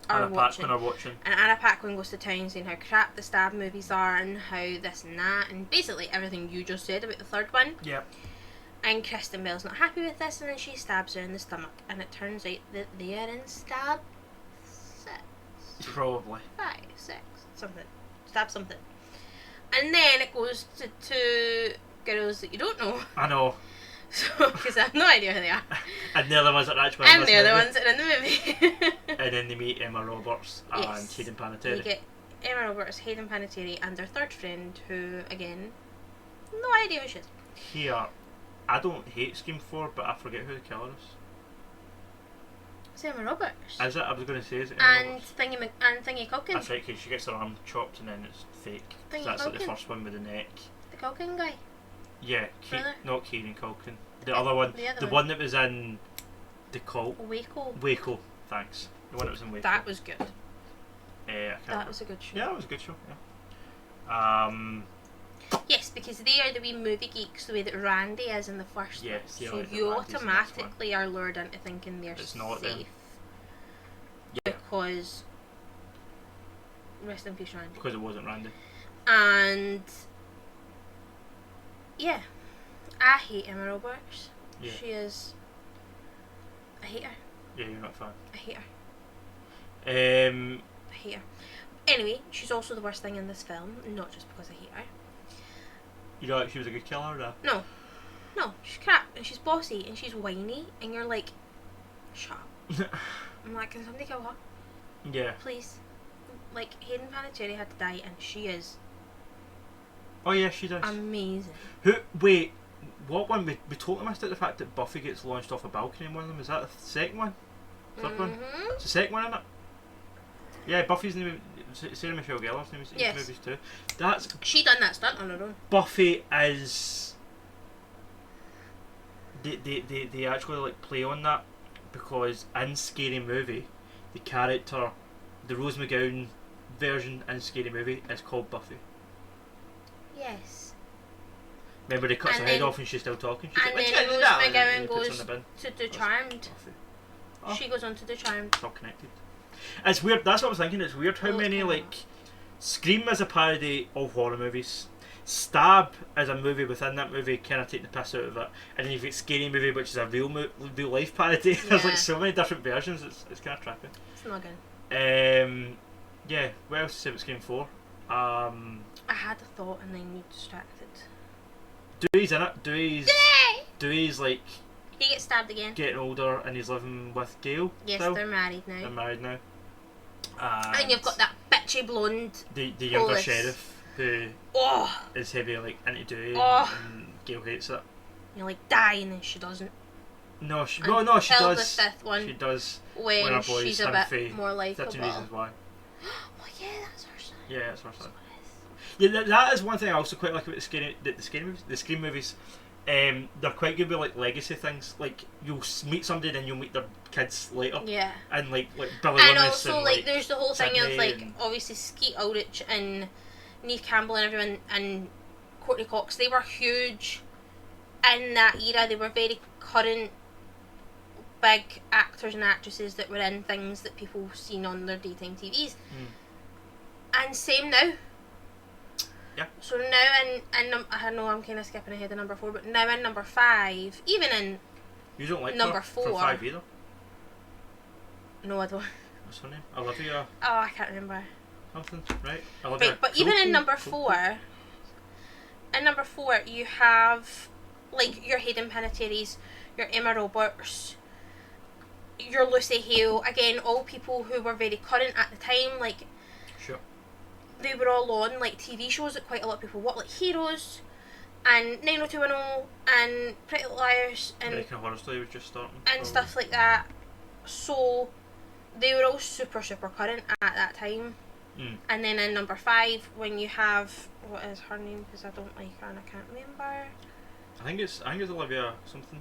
Anna are watching. Paquin are watching. And Anna Paquin goes to town saying how crap the stab movies are and how this and that, and basically everything you just said about the third one. Yep. And Kristen Bell's not happy with this, and then she stabs her in the stomach, and it turns out that they are in stab 6, Probably. 5, 6, something. Stab something. And then it goes to 2 girls that you don't know. I know. So, because I have no idea who they are. And they're the ones that are actually in And this they're the movie. ones that are in the movie. And then they meet Emma Roberts and Yes. Hayden We Panettiere. get Emma Roberts, Hayden Panettiere, and their third friend, who, again, no idea who she is. Here, I don't hate Scream 4, but I forget who the killer is. It's Emma Roberts. Is it? I was going to say, is it Emma And Roberts? Thingy Culkin. That's right, because she gets her arm chopped and then it's fake. Thingy That's like the Culkin. first one with the neck. The Culkin guy. Yeah, Brother? not Kieran Culkin. The other one. The other The one. one that was in The Cult. Waco. Waco, thanks. The one that was in Waco. That was good. I can't That remember. was a good show. Yeah, it was a good show, yeah. Yes, because they are the wee movie geeks the way that Randy is in the first Yes, one. yeah, So like the you Randy's in this one. automatically are lured into thinking they're It's not safe. them. Yeah, Because rest in peace, Randy. because it wasn't Randy. And yeah, I hate Emma Roberts. Yeah. She is. I hate her. Yeah, you're not a fan. I hate her. I hate her. Anyway, she's also the worst thing in this film, not just because I hate her. You know, like she was a good killer, or that? No, she's crap, and she's bossy, and she's whiny, and you're like, shut up. I'm like, can somebody kill her? Yeah. Please. Like, Hayden Panettiere had to die, and she is Oh yeah, she does. amazing. Wait, what one? We totally missed out the fact that Buffy gets launched off a balcony in one of them. Is that the second one? Third one? Mhm. It's the second one, isn't it? Yeah, Buffy's in the movie. Sarah Michelle Gellar's in the Yes. movies too. That's She done that stunt on her own. Buffy is. They actually like play on that because in Scary Movie, the character, the Rose McGowan version in Scary Movie is called Buffy. Yes. Remember, they cuts her And head then- off and she's still talking. She's And like, then "What's Rose that?" And McGowan he puts her goes in the bin. to Do That's Charmed. Buffy. Oh. She goes on to Do Charmed. It's all connected. It's weird. That's what I was thinking. It's weird how Oh, many yeah. like Scream is a parody of horror movies. Stab is a movie within that movie, kind of take the piss out of it, and then you've got Scary Movie, which is a real life parody. There's Yeah. like so many different versions. It's kind of trippy. It's not good. Yeah. What else to say about Scream 4? I had a thought and then you distracted. Dewey's in it. Dewey's like He gets stabbed again. getting older, and he's living with Gail. Yes, still. they're married They're now. married now. And you've got that bitchy blonde. the younger Police. sheriff who Oh, is heavy like into Dewey, Oh. and Gail hates it. you're like die, and then she doesn't. No, she Until does. the fifth one, She does. when our boys she's a have bit faith. more 13 likeable. Reasons Why. Oh yeah, that's her son. Yeah, that's her son. Yeah, that is one thing I also quite like about the Scream movies. They're quite good with like legacy things. Like you'll meet somebody, then you'll meet their kids later, Yeah. and like Billy And Loomis also, and like, there's the whole thing of, Sydney like, and- obviously Skeet Ulrich and Neve Campbell and everyone and Courtney Cox, they were huge in that era. They were very current, big actors and actresses that were in things that people seen on their daytime TVs. And same now. Yeah. So now I know I'm kind of skipping ahead to number 4, but now in number 5, even in You don't like number her from 4. 5 either. No, I don't. What's her name? Olivia Oh, I can't remember. something, right? Olivia Right, but even in Coco? number Coco? 4, you have like your Hayden Panettieres, your Emma Roberts, your Lucy Hale. Again, all people who were very current at the time. Like Sure. they were all on like TV shows that quite a lot of people watch, like Heroes and 90210 and Pretty Little Liars and American Horror Story was just starting. and stuff like that. So they were all super current at that time. And then in number 5, when you have, what is her name, because I don't like her and I can't remember. I think it's Olivia something.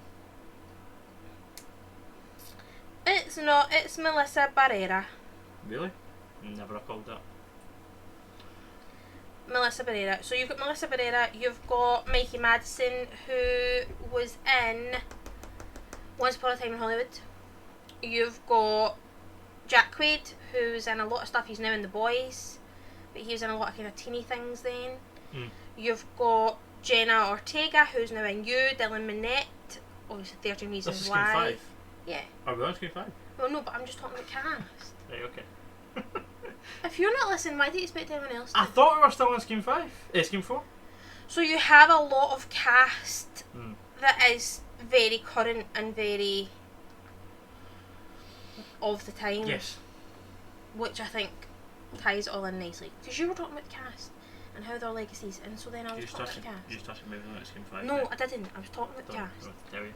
It's not. It's Melissa Barrera. Really? Never recalled that. Melissa Barrera. So you've got Melissa Barrera. You've got Mikey Madison, who was in Once Upon a Time in Hollywood. You've got Jack Quaid, who's in a lot of stuff. He's now in The Boys, but he was in a lot of kind of teeny things then. You've got Jenna Ortega, who's now in You, Dylan Minnette, obviously 13 Reasons This is Why. Scream 5? Yeah. Are we on Scream 5? Well, no, but I'm just talking about cast. Right, okay. If you're not listening, why do you expect anyone else to? I thought we were still on Scream 5. Scream 4? So you have a lot of cast that is very current and very of the time. Yes. Which I think ties it all in nicely. Because you were talking about the cast and how their legacies, and so then I was talking about the cast. You started moving on to Scream 5? No, I didn't. I was talking about the cast. Tell you.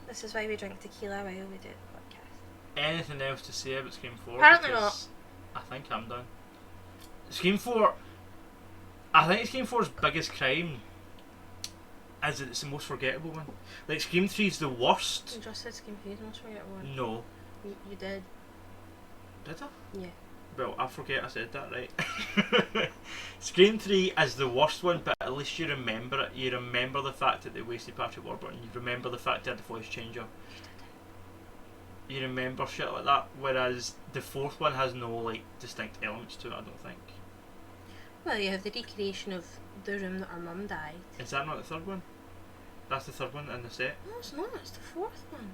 This is why we drink tequila while we do the podcast. Anything else to say about Scream 4? Apparently not. I think I'm done. Scream 4... I think Scream 4's biggest crime is that it's the most forgettable one. Like, Scream 3's the worst. You just said Scream 3 is the most forgettable one. No. You did. Did I? Yeah. Well, I forget I said that, right? Scream 3 is the worst one, but at least you remember it. You remember the fact that they wasted Patrick Warburton. You remember the fact they had the voice changer. You remember shit like that. Whereas the 4th one has no like distinct elements to it, I don't think. Well, you have the recreation of the room that our mum died. Is that not the 3rd one? That's the 3rd one in the set? No, it's not. It's the 4th one.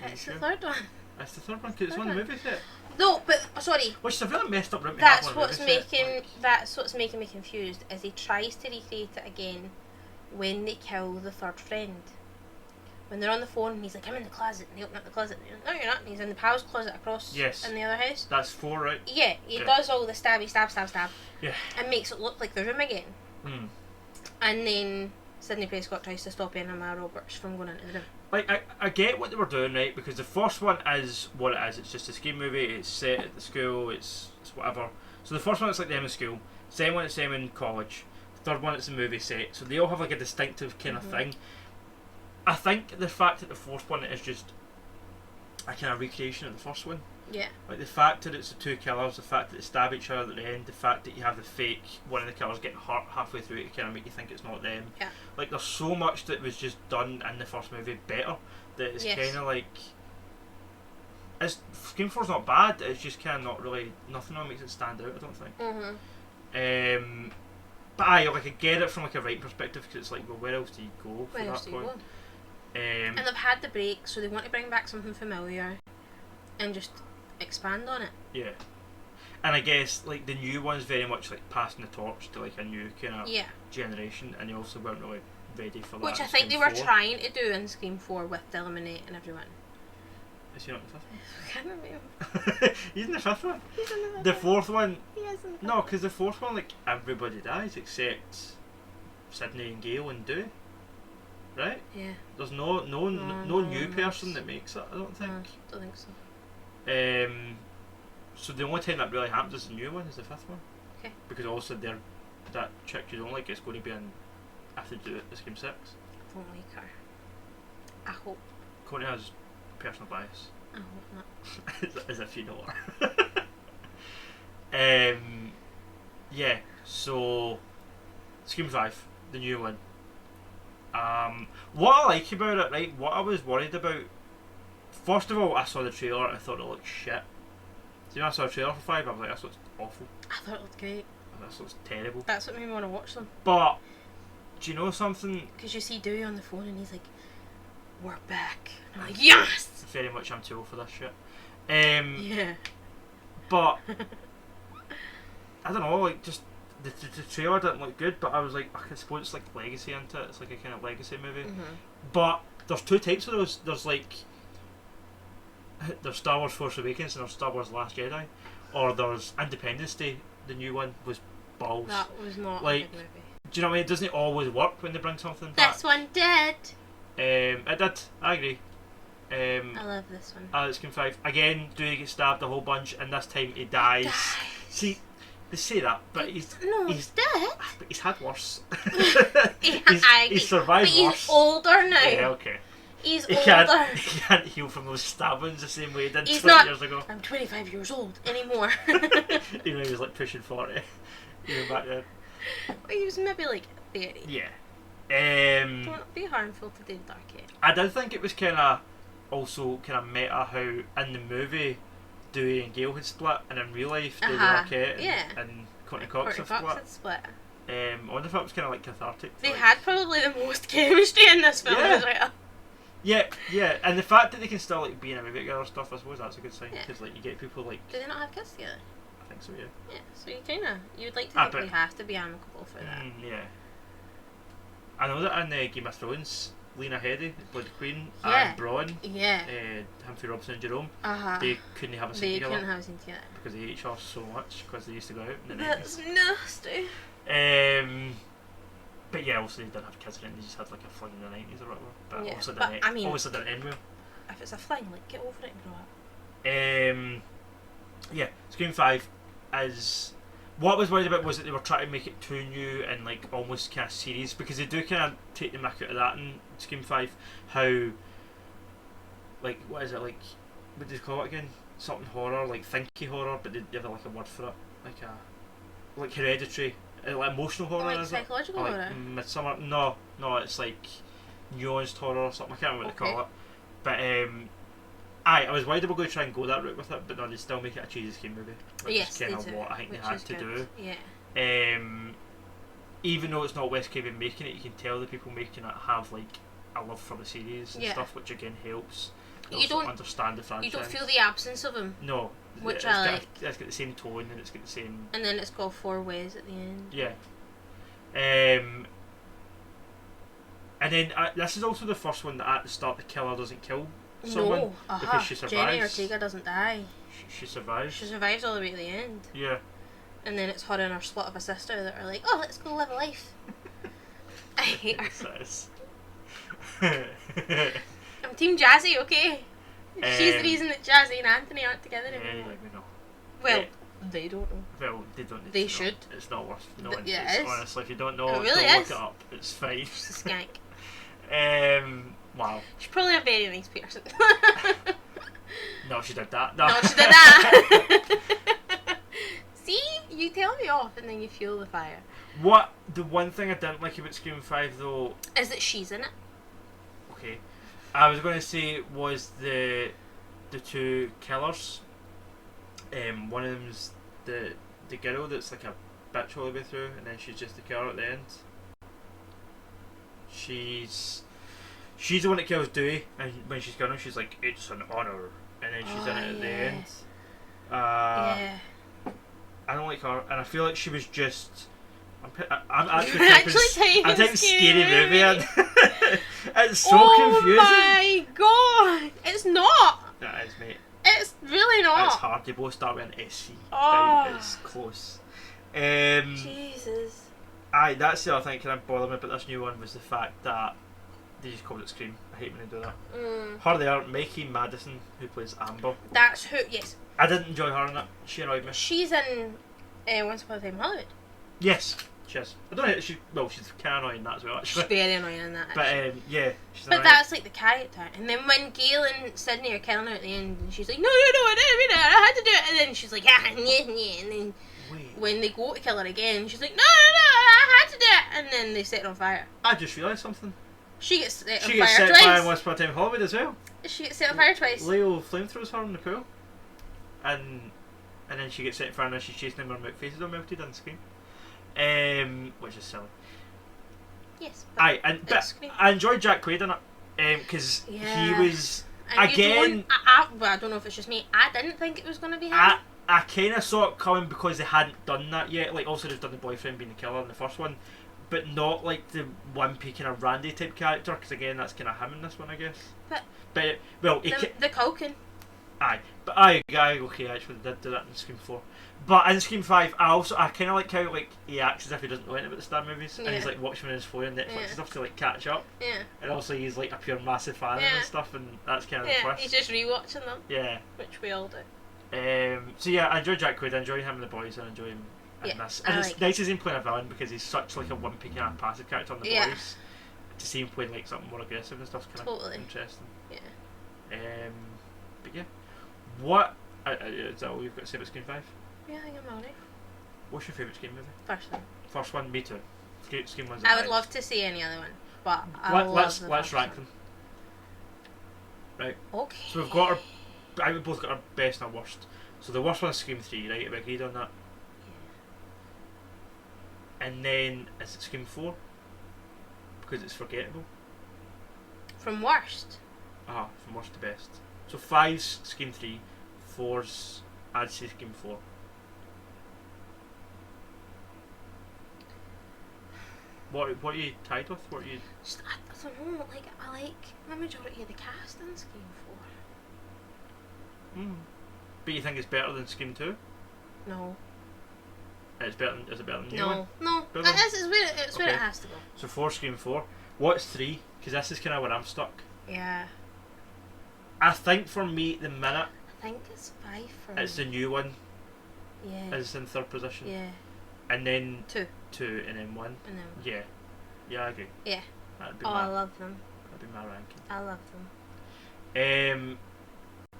Are you It's sure? the 3rd one. It's the 3rd one because it's on the movie set. No, but sorry. Which is a really messed up room to That's have on a what's movie making set. that's what's making me confused. Is he tries to recreate it again when they kill the 3rd friend. When they're on the phone and he's like, I'm in the closet, and they open up the closet and no you're not, and he's in the pal's closet across in the other house. That's 4, right? Yeah, he does all the stab. Yeah. And makes it look like the room again. And then Sidney Prescott tries to stop Emma Roberts from going into the room. Like, I get what they were doing, right? Because the first one is what it is. It's just a Scream movie. It's set at the school. It's whatever. So the first one, it's like them in school. Second one, it's them in college. The 3rd one, it's a movie set. So they all have like a distinctive kind of thing. I think the fact that the 4th one is just a kind of recreation of the 1st one. Yeah. Like the fact that it's the 2 killers, the fact that they stab each other at the end, the fact that you have the fake one of the killers getting hurt halfway through it to kind of make you think it's not them. Yeah. Like there's so much that was just done in the 1st movie better that it's kind of like Scream 4's not bad. It's just kind of not really nothing that makes it stand out. I don't think. But like I get it from like a writing perspective because it's like, well, where else do you go from that point? And they've had the break, so they want to bring back something familiar and just expand on it. Yeah. And I guess like the new one's very much like passing the torch to like a new kind of generation, and they also weren't really ready for that. Which I think they were trying to do in Scream 4 with Dylan Minnette and everyone. Is he not in the 5th one? I can't remember. He's in the 5th one. He's in the 5th The 4th one. He is in the 5th No, because the 4th one, like everybody dies except Sydney and Gail and Dewey. Right? Yeah. There's no new person that makes it. I don't think. I don't think so. So the only time that really happens is the new one, is the 5th one. Okay. Because also that chick you don't like is going to be in after do it the Scream 6. I don't like her. I hope. Courtney has personal bias. I hope not. as if you know her. Yeah, so Scream 5, the new one. What I like about it, right, what I was worried about, first of all, I saw the trailer and I thought it looked shit. So I saw a trailer for 5, I was like, this looks awful. I thought it looked great. This looks terrible. That's what made me want to watch them. But, do you know something? Because you see Dewey on the phone and he's like, we're back. And I'm like, yes! Very much I'm too old for this shit. Yeah. But, I don't know, like, just, the trailer didn't look good, but I was like, I suppose it's like legacy into it. It's like a kind of legacy movie. But, there's 2 types of those. There's like, there's Star Wars Force Awakens and there's Star Wars Last Jedi, or there's Independence Day. The new one was balls. That was not like, a good movie. Do you know what I mean? It doesn't always work when they bring something back. This one did. It did. I agree. I love this one. Alex King 5 again. Do get stabbed a whole bunch, and this time he dies. See, they say that, but he's dead. But he's had worse. He's survived but worse. he's older now. Yeah, okay. He's he older. He can't heal from those stabbings the same way he did He's 20 not, years ago. I'm 25 years old anymore. Even though he was like pushing 40. Even back then. He was maybe like 30. Yeah. Don't be harmful to Dave Darkett. I did think it was kind of meta how in the movie Dewey and Gale had split, and in real life Dave Darkett and Courtney Cox had split. I wonder if that was kind of like cathartic. They had probably the most chemistry in this film as well. Yeah, and the fact that they can still like be in a movie together and stuff, I suppose that's a good sign, because like you get people like. Do they not have kids together? I think so, yeah. Yeah, so you'd like to think they have to be amicable for that. Yeah. I know that in Game of Thrones, Lena Headey, played the Queen, Yeah. and Bronn, Yeah. Humphrey Robinson and Jerome, Uh-huh. they couldn't have a scene They together. couldn't have a scene together. Because they hate each other so much, because they used to go out in the That's 90s. nasty. But yeah, also they didn't have kids in it, they just had like a fling in the 90s or whatever. But Yeah, obviously but, didn't, I mean, obviously didn't end well. If it's a fling, like, get over it and grow up. Yeah, Scream 5 is... What I was worried about was that they were trying to make it too new and like almost kind of serious, because they do kind of take the mick out of that in Scream 5. How, like, what is it, like, what do you call it again? Something horror, like thinky horror, but they have like a word for it, like Hereditary, like emotional horror. Like is psychological it? Or horror? like Midsummer? No, it's like nuanced horror or something. I can't remember what they call it. But I was worried they were going to try and go that route with it, but no, they still make it a cheesy scheme movie. Which is kind of what I think they had to do. Yeah. Even though it's not Wes Craven making it, you can tell the people making it have like a love for the series and stuff, which again helps. You don't understand the franchise. You don't feel the absence of him. No. Which I like. It's got the same tone and it's got the same. And then it's got 4 ways at the end. Yeah. And then this is also the first one that at the start the killer doesn't kill someone because she survives. Jenny Ortega doesn't die. She survives. She survives all the way to the end. Yeah. And then it's her and her split of a sister that are like, oh, let's go live a life. I hate her. I'm Team Jazzy, okay? She's the reason that Jazzy and Anthony aren't together anymore. We know. Well, they don't know. Well, they don't. They should. It's not worth knowing. Yeah, it is. Honestly, if you don't know, It really don't is. look it up. It's fine. She's a skank. Wow. She's probably a very nice person. No, she did that. No, she did that. See? You tell me off and then you fuel the fire. The one thing I didn't like about Scream 5 though... is that she's in it. Okay. I was going to say was the 2 killers. One of them's the girl that's like a bitch all the way through, and then she's just the killer at the end. She's the one that kills Dewey, and when she's killing him, she's like, "It's an honor," and then she's in it at the end. Yeah. I don't like her, and I feel like she was just. I'm actually typing scary movie. In. It's so confusing. Oh my god! It's not. That is, mate. It's really not. It's hard. They both start with an SC. Oh. Right? It's close. Jesus. Aye, that's the other thing that kind of bothered me about this new one was the fact that they just called it Scream. I hate when they do that. Her there, Mikey Madison, who plays Amber. That's who. Yes. I didn't enjoy her in it. She annoyed me. She's in Once Upon a Time in Hollywood. Yes, she is. I don't know. She's kind of annoying in that as well. Actually. She's very annoying in that. But yeah, she's but annoying. that's like the character. And then when Gail and Sydney are killing her at the end, and she's like, no, I didn't mean it. I had to do it. And then she's like, yeah. And then when they go to kill her again, she's like, no, I had to do it. And then they set her on fire. I just realised something. She gets set on She fire gets set twice. by Once Upon a Time in Hollywood as well. She gets set on fire twice. Leo flamethrowers her in the pool, and then she gets set on fire and she's chasing him. Her faces are melted on screen, which is silly. Yes. But I enjoyed Jack Quaid in it, because he was and again. I don't know if it's just me. I didn't think it was going to be him. I kind of saw it coming because they hadn't done that yet. Like, also they've done the boyfriend being the killer in the first one, but not like the wimpy kind of Randy type character. Because again, that's kind of him in this one, I guess. But well, the Culkin. Aye, but okay, actually they did do that in Scream 4. But in Scream 5, I kind of like how like he acts as if he doesn't know anything about the Star movies, and he's like watching on his phone on Netflix and stuff to like catch up. Yeah. And also he's like a pure massive fan and stuff, and that's kind of the twist. He's just rewatching them. Yeah. Which we all do. So yeah, I enjoy Jack Quaid, I enjoy him and the boys, and I enjoy him in this. And it's nice to see him playing a villain because he's such like a wimpy kind of passive character on the boys. To see him playing like something more aggressive and stuff's kind of interesting. Yeah. But yeah, what is that all you've got to say about Scream 5? Yeah, I think I'm alright. What's your favourite Scream movie? First one. First one, me too. Scream 1's I would love to see any other one, but let's rank them. Right. Okay. So we've got we've both got our best and our worst. So the worst one is Scream 3, right? Have we agreed on that? Yeah. And then is it Scream 4? Because it's forgettable. From worst? From worst to best. So 5's Scream 3, 4's I'd say Scream 4. What are you tied with? What are you? Just, I don't know. Like I like the majority of the cast in Scream 4. But you think it's better than Scream 2? No. Is it better than the new one? No. It's where it has to go. So 4 Scream 4. What's 3? Because this is kind of where I'm stuck. Yeah. I think for me at the minute, I think it's 5 for it's the new one. Yeah. Is in 3rd position. Yeah. And then 2 and then 1. And then 1. Yeah, I agree. Yeah. That'd be I love them. That'd be my ranking. I love them.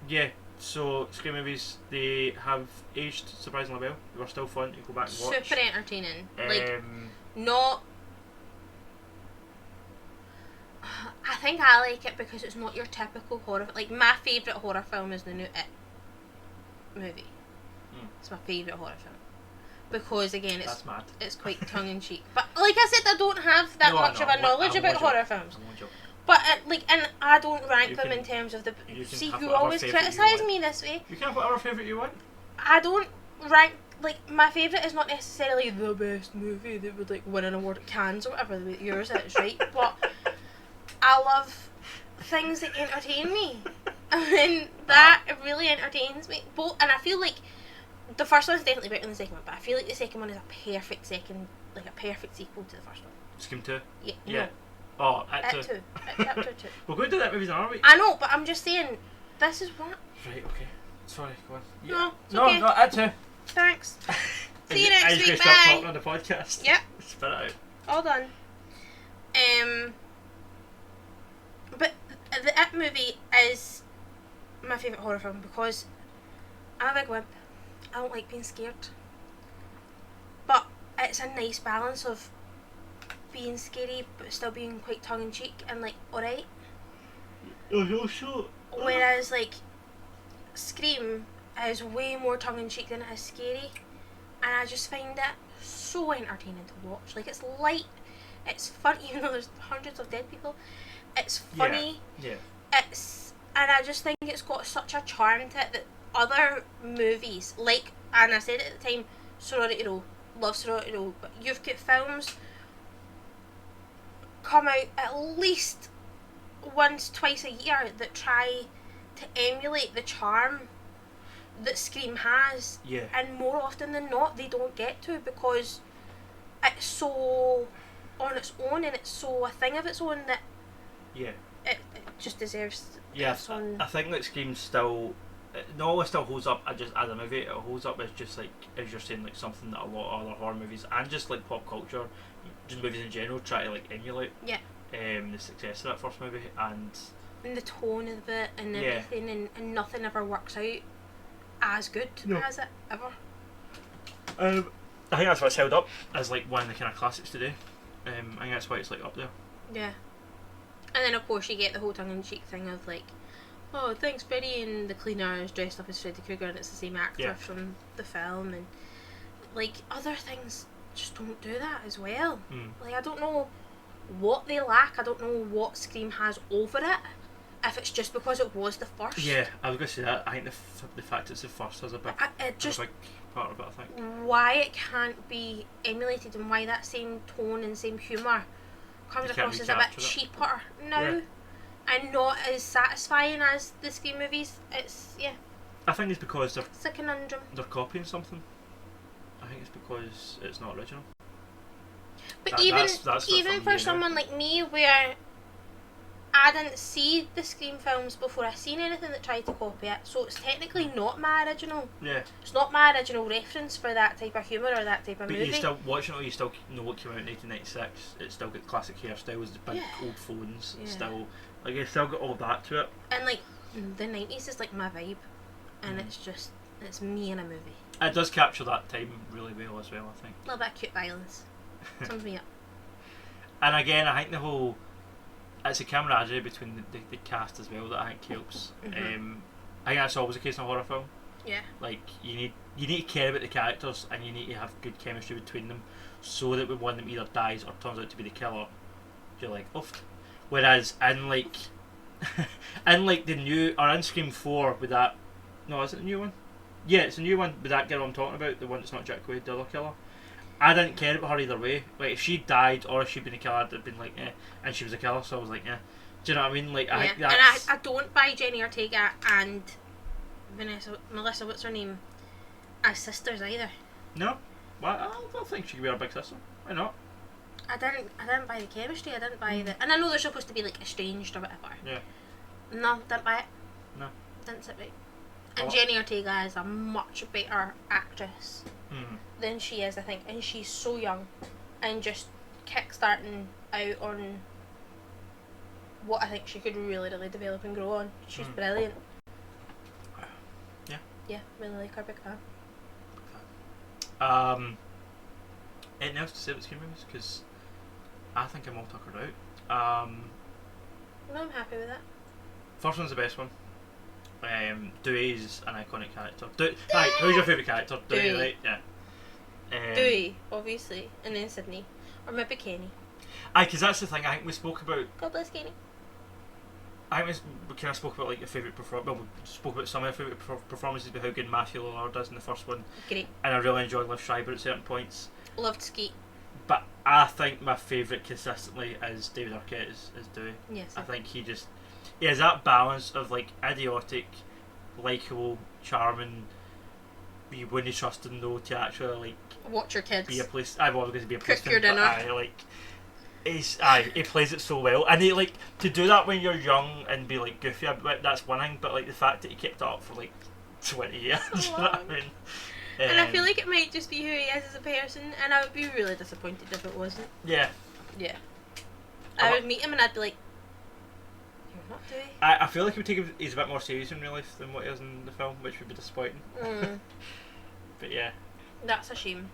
Yeah. So Scream movies, they have aged surprisingly well. They were still fun to go back and watch. Super entertaining. Not. I think I like it because it's not your typical horror. Like my favourite horror film is the new It movie. It's my favourite horror film because again it's quite tongue in cheek. But like I said, I don't have that much of a knowledge about horror films. But and I don't rank them in terms of the. See, you always criticise me this way. You can have whatever favourite you want. I don't rank like my favourite is not necessarily the best movie that would like win an award at Cannes or whatever yours is, right? But I love things that entertain me, and that really entertains me. And I feel like the first one is definitely better than the second one, but I feel like the second one is a perfect sequel to the first one. Scream 2? Yeah. Yeah. No. Oh, at 2. Chapter 2. We're going to do that movies, aren't we? I know, but I'm just saying, this is what. Right, okay. Sorry, go on. Yeah. No, okay. Not at 2. Thanks. See you next week, bye. Stop talking on the podcast. Yep. Spit it out. All done. But the It movie is my favourite horror film because I'm a big wimp. I don't like being scared. But it's a nice balance of being scary but still being quite tongue in cheek and like alright. Whereas like Scream is way more tongue in cheek than it is scary, and I just find it so entertaining to watch. Like it's light, it's fun even though there's hundreds of dead people. It's funny. Yeah. And I just think it's got such a charm to it that other movies like, and I said it at the time, Sorority Row, love Sorority Row, but you've got films come out at least once, twice a year that try to emulate the charm that Scream has. Yeah. And more often than not, they don't get to because it's so on its own and it's so a thing of its own that it just deserves its own. I think that Scream still not only still holds up just as a movie, it holds up as just like, as you're saying, like something that a lot of other horror movies and just like pop culture, just movies in general, try to like emulate. Yeah. The success of that first movie and the tone of it and everything, and nothing ever works out as good as it ever. I think that's what's held up as like one of the kind of classics today. I think that's why it's like up there. Yeah. And then of course you get the whole tongue-in-cheek thing of like, oh, thanks Betty, and the cleaner is dressed up as Freddy Krueger and it's the same actor from the film, and like other things just don't do that as well. Like I don't know what they lack, I don't know what Scream has over it, if it's just because it was the first. Yeah, I was going to say that. I think the fact it's the first has a big, a big part of it, I think. Why it can't be emulated and why that same tone and same humour comes across as a bit cheaper now and not as satisfying as the Scream movies. It's I think it's because It's a conundrum. they're copying something. I think it's because it's not original. But That's even for someone like me, where I didn't see the Scream films before I seen anything that tried to copy it, so it's technically not my original. Yeah. It's not my original reference for that type of humour or that type of But movie. you still watching it, you still know what came out in 1996. It's still got classic hairstyles, the big old phones. Yeah. Still, like it's still got all that to it. And like the 90s is like my vibe, and it's me in a movie. It does capture that time really well as well, I think. A little bit of cute violence. Sums me up. And again, I think it's a camaraderie between the cast as well that I think helps. Mm-hmm. I think that's always the case in a horror film. Yeah. Like you need to care about the characters and you need to have good chemistry between them, so that when one of them either dies or turns out to be the killer, you're like, oof. Whereas in like the new or in Scream 4 with that, no, is it the new one? Yeah, it's a new one with that girl I'm talking about, the one that's not Jack Quaid, the other killer. I didn't care about her either way. Like if she died or if she'd been a killer, I'd have been like, eh. And she was a killer, so I was like, eh. Do you know what I mean? Like, I think that's... And I don't buy Jenny Ortega and Melissa, what's her name, as sisters either. No, well, I don't think she could be our big sister. Why not? I didn't buy the chemistry. I didn't buy the, and I know they're supposed to be like estranged or whatever. Yeah. No, didn't buy it. No. Didn't sit right. And Jenny Ortega is a much better actress than she is, I think, and she's so young, and just kick-starting out on what I think she could really, really develop and grow on. She's brilliant. Yeah. Yeah, really like her, big fan. Anything else to say about Scream movies? Because I think I'm all tuckered out. No, I'm happy with that. First one's the best one. Dewey's an iconic character. Right, who's your favourite character? Dewey, right? Yeah. Dewey, obviously, and then Sydney. Or maybe Kenny. Aye, because that's the thing, I think we spoke about... God bless Kenny. I think we kind of spoke about like your favourite performance. Well, we spoke about some of your favourite performances, about how good Matthew Lillard does in the first one. Great. And I really enjoyed Liv Schreiber at certain points. Loved Skeet. But I think my favourite consistently is David Arquette as Dewey. Yes. I think he has that balance of like idiotic, likeable, charming. You wouldn't trust him though to actually like watch your kids. Be a place. I was going to be a place. Cook your dinner. He plays it so well, and he like to do that when you're young and be like goofy a bit. That's one thing, but like the fact that he kept it up for like 20 years. You know what I mean? And I feel like it might just be who he is as a person, and I would be really disappointed if it wasn't. Yeah. Yeah. I would meet him and I'd be like, "You're not Dewey." I feel like he would take him. He's a bit more serious in real life than what he is in the film, which would be disappointing. But yeah. That's a shame.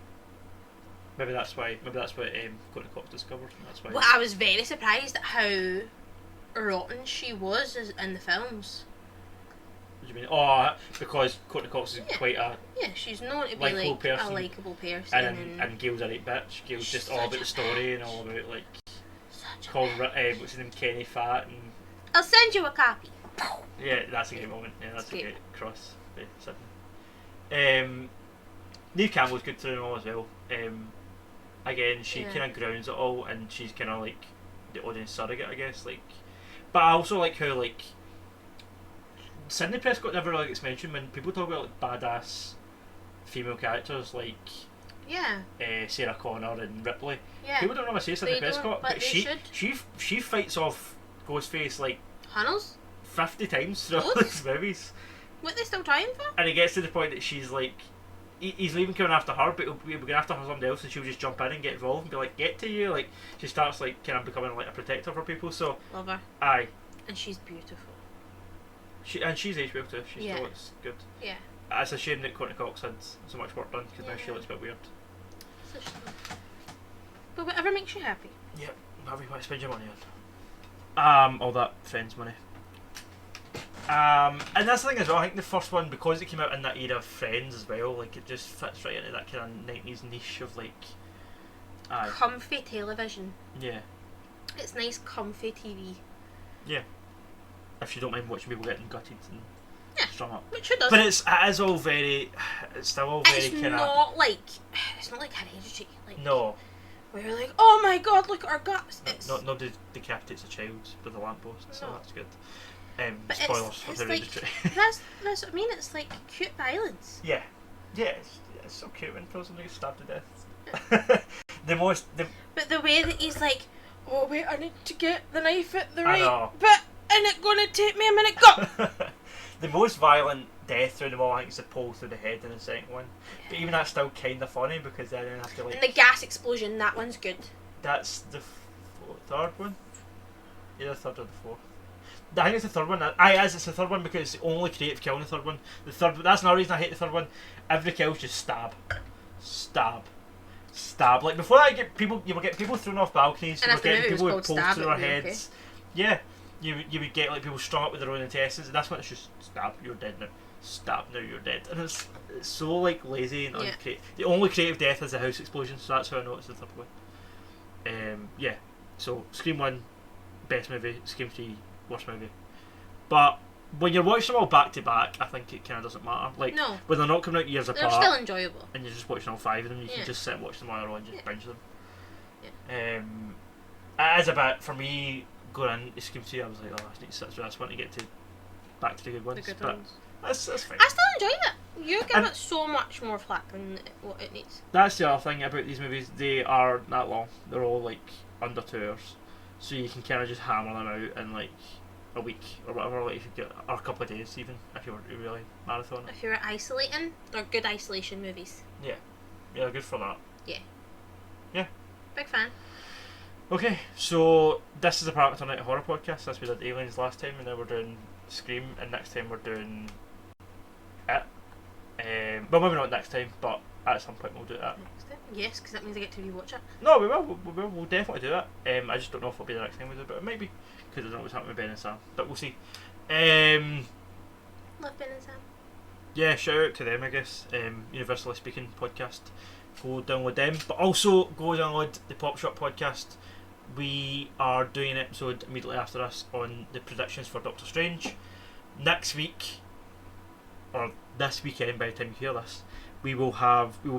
Maybe that's what Courtney Cox discovered. That's why. Well, I was very surprised at how rotten she was in the films. What do you mean? Oh, because Courtney Cox is quite a she's known to be likeable like person. a likeable person, and Gail's a right bitch. Gail's just all about the story and all about like calling what's his name, Kenny fat and. I'll send you a copy. Yeah, that's a great moment. Yeah, that's a great cross. Neve Campbell's good to know as well. Again, she kind of grounds it all, and she's kind of like the audience surrogate, I guess. Like, but I also like how like Sidney Prescott never really gets mentioned when people talk about like badass female characters like Sarah Connor and Ripley. Yeah. People don't really say Sidney Prescott, but she fights off Ghostface like Hunnels 50 times through all these movies. What, they still trying for? And it gets to the point that she's like, he's leaving coming after her, but he'll be going after her somebody else, and she'll just jump in and get involved and be like, "Get to you!" Like she starts like kind of becoming like a protector for people. So love her. Aye. And she's beautiful. She's aged well too. She still looks good. Yeah. It's a shame that Courtney Cox had so much work done because now she looks a bit weird. It's a shame. But whatever makes you happy. Yeah, whatever you want to spend your money on. All that Friends money. And that's the thing as well, I think the first one, because it came out in that era of Friends as well, like it just fits right into that kind of 90s niche of like comfy television. Yeah. It's nice comfy TV. Yeah. If you don't mind watching people getting gutted and strung up. Which it does. But it's all very, it's still all very kind of... It's not like Hereditary. Like, no. Where you're like, oh my god, look at our guts. Nobody decapitates a child with a lamppost, so that's good. But Spoilers for it's the like, Hereditary. that's what I mean. It's like cute violence. Yeah, it's so cute when Frozen gets stabbed to death. But the way that he's like, oh wait, I need to get the knife at the I right know. bit, and it's gonna take me a minute. Go. The most violent death through them all, I think, is the pole through the head in the second one. But even that's still kind of funny because then I have to like. And the gas explosion, that one's good. That's the third one. Yeah, the third or the fourth. I think it's the third one. It's the third one because it's the only creative kill in the third one. That's another reason I hate the third one. Every kill's just stab. Like before that, you would get people thrown off balconies. And You if would the get movie was people called with poles Stab, through it their would be okay. heads. Yeah, you would get like people strung up with their own intestines, and that's when it's just stab. You're dead now. Stab now. You're dead. And it's so like lazy and uncreative. The only creative death is the house explosion, so that's how I know it's the third one. Yeah. So Scream 1, best movie. Scream 3, worst movie. But when you're watching them all back to back, I think it kind of doesn't matter. Like No. when they're not coming out years They're apart, still enjoyable. and you're just watching all 5 of them, you Yeah. can just sit and watch them on your own and just Yeah. binge them. Yeah. It is a bit for me going into Scream 2. I was like, oh, I need to sit through this one to get to back to the good ones. The good But ones. that's fine. I still enjoyed it. You give And- it so much more flack than what it needs. That's the other thing about these movies. They are that long. They're all like under 2 hours, so you can kind of just hammer them out in like a week or whatever. Like if you get, or a couple of days even, if you were to really marathon it. If you're isolating, they're good isolation movies. Yeah, they're good for that. Big fan. Okay, so this is a Parameter Night Horror podcast. As we did Aliens last time, and now we're doing Scream, and next time we're doing It. Well, maybe not next time, but at some point we'll do that. Next time. Yes, because that means I get to rewatch it. No, we will. We'll definitely do that. I just don't know if it'll be the next time we do it, but it might be because I don't know what's happening with Ben and Sam, but we'll see. Love Ben and Sam. Yeah, shout out to them, I guess. Universally Speaking podcast. Go download them, but also go download the Pop Shop podcast. We are doing an episode immediately after us on the predictions for Doctor Strange. Next week, or this weekend by the time you hear this, we will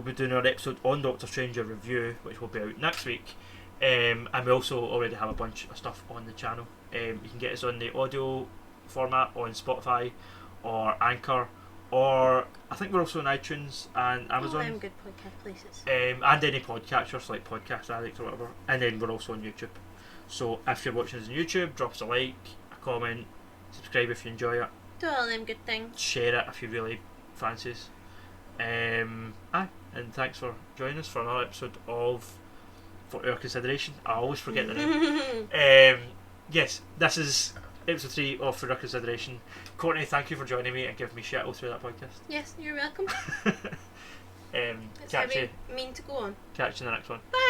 be doing our episode on Doctor Strange, a review, which will be out next week. And we also already have a bunch of stuff on the channel. You can get us on the audio format on Spotify or Anchor, or I think we're also on iTunes and Amazon. All them good podcast places. And any podcatchers like Podcast Addict or whatever. And then we're also on YouTube. So if you're watching us on YouTube, drop us a like, a comment, subscribe if you enjoy it, Do all them good things. share it if you really fancy us. And thanks for joining us for another episode of For Your Consideration. I always forget the name. Yes, this is episode 3 of For Your Consideration. Courtney, thank you for joining me and giving me shit all through that podcast. Yes, you're welcome. That's how Catch you we mean to go on. in the next one. Bye.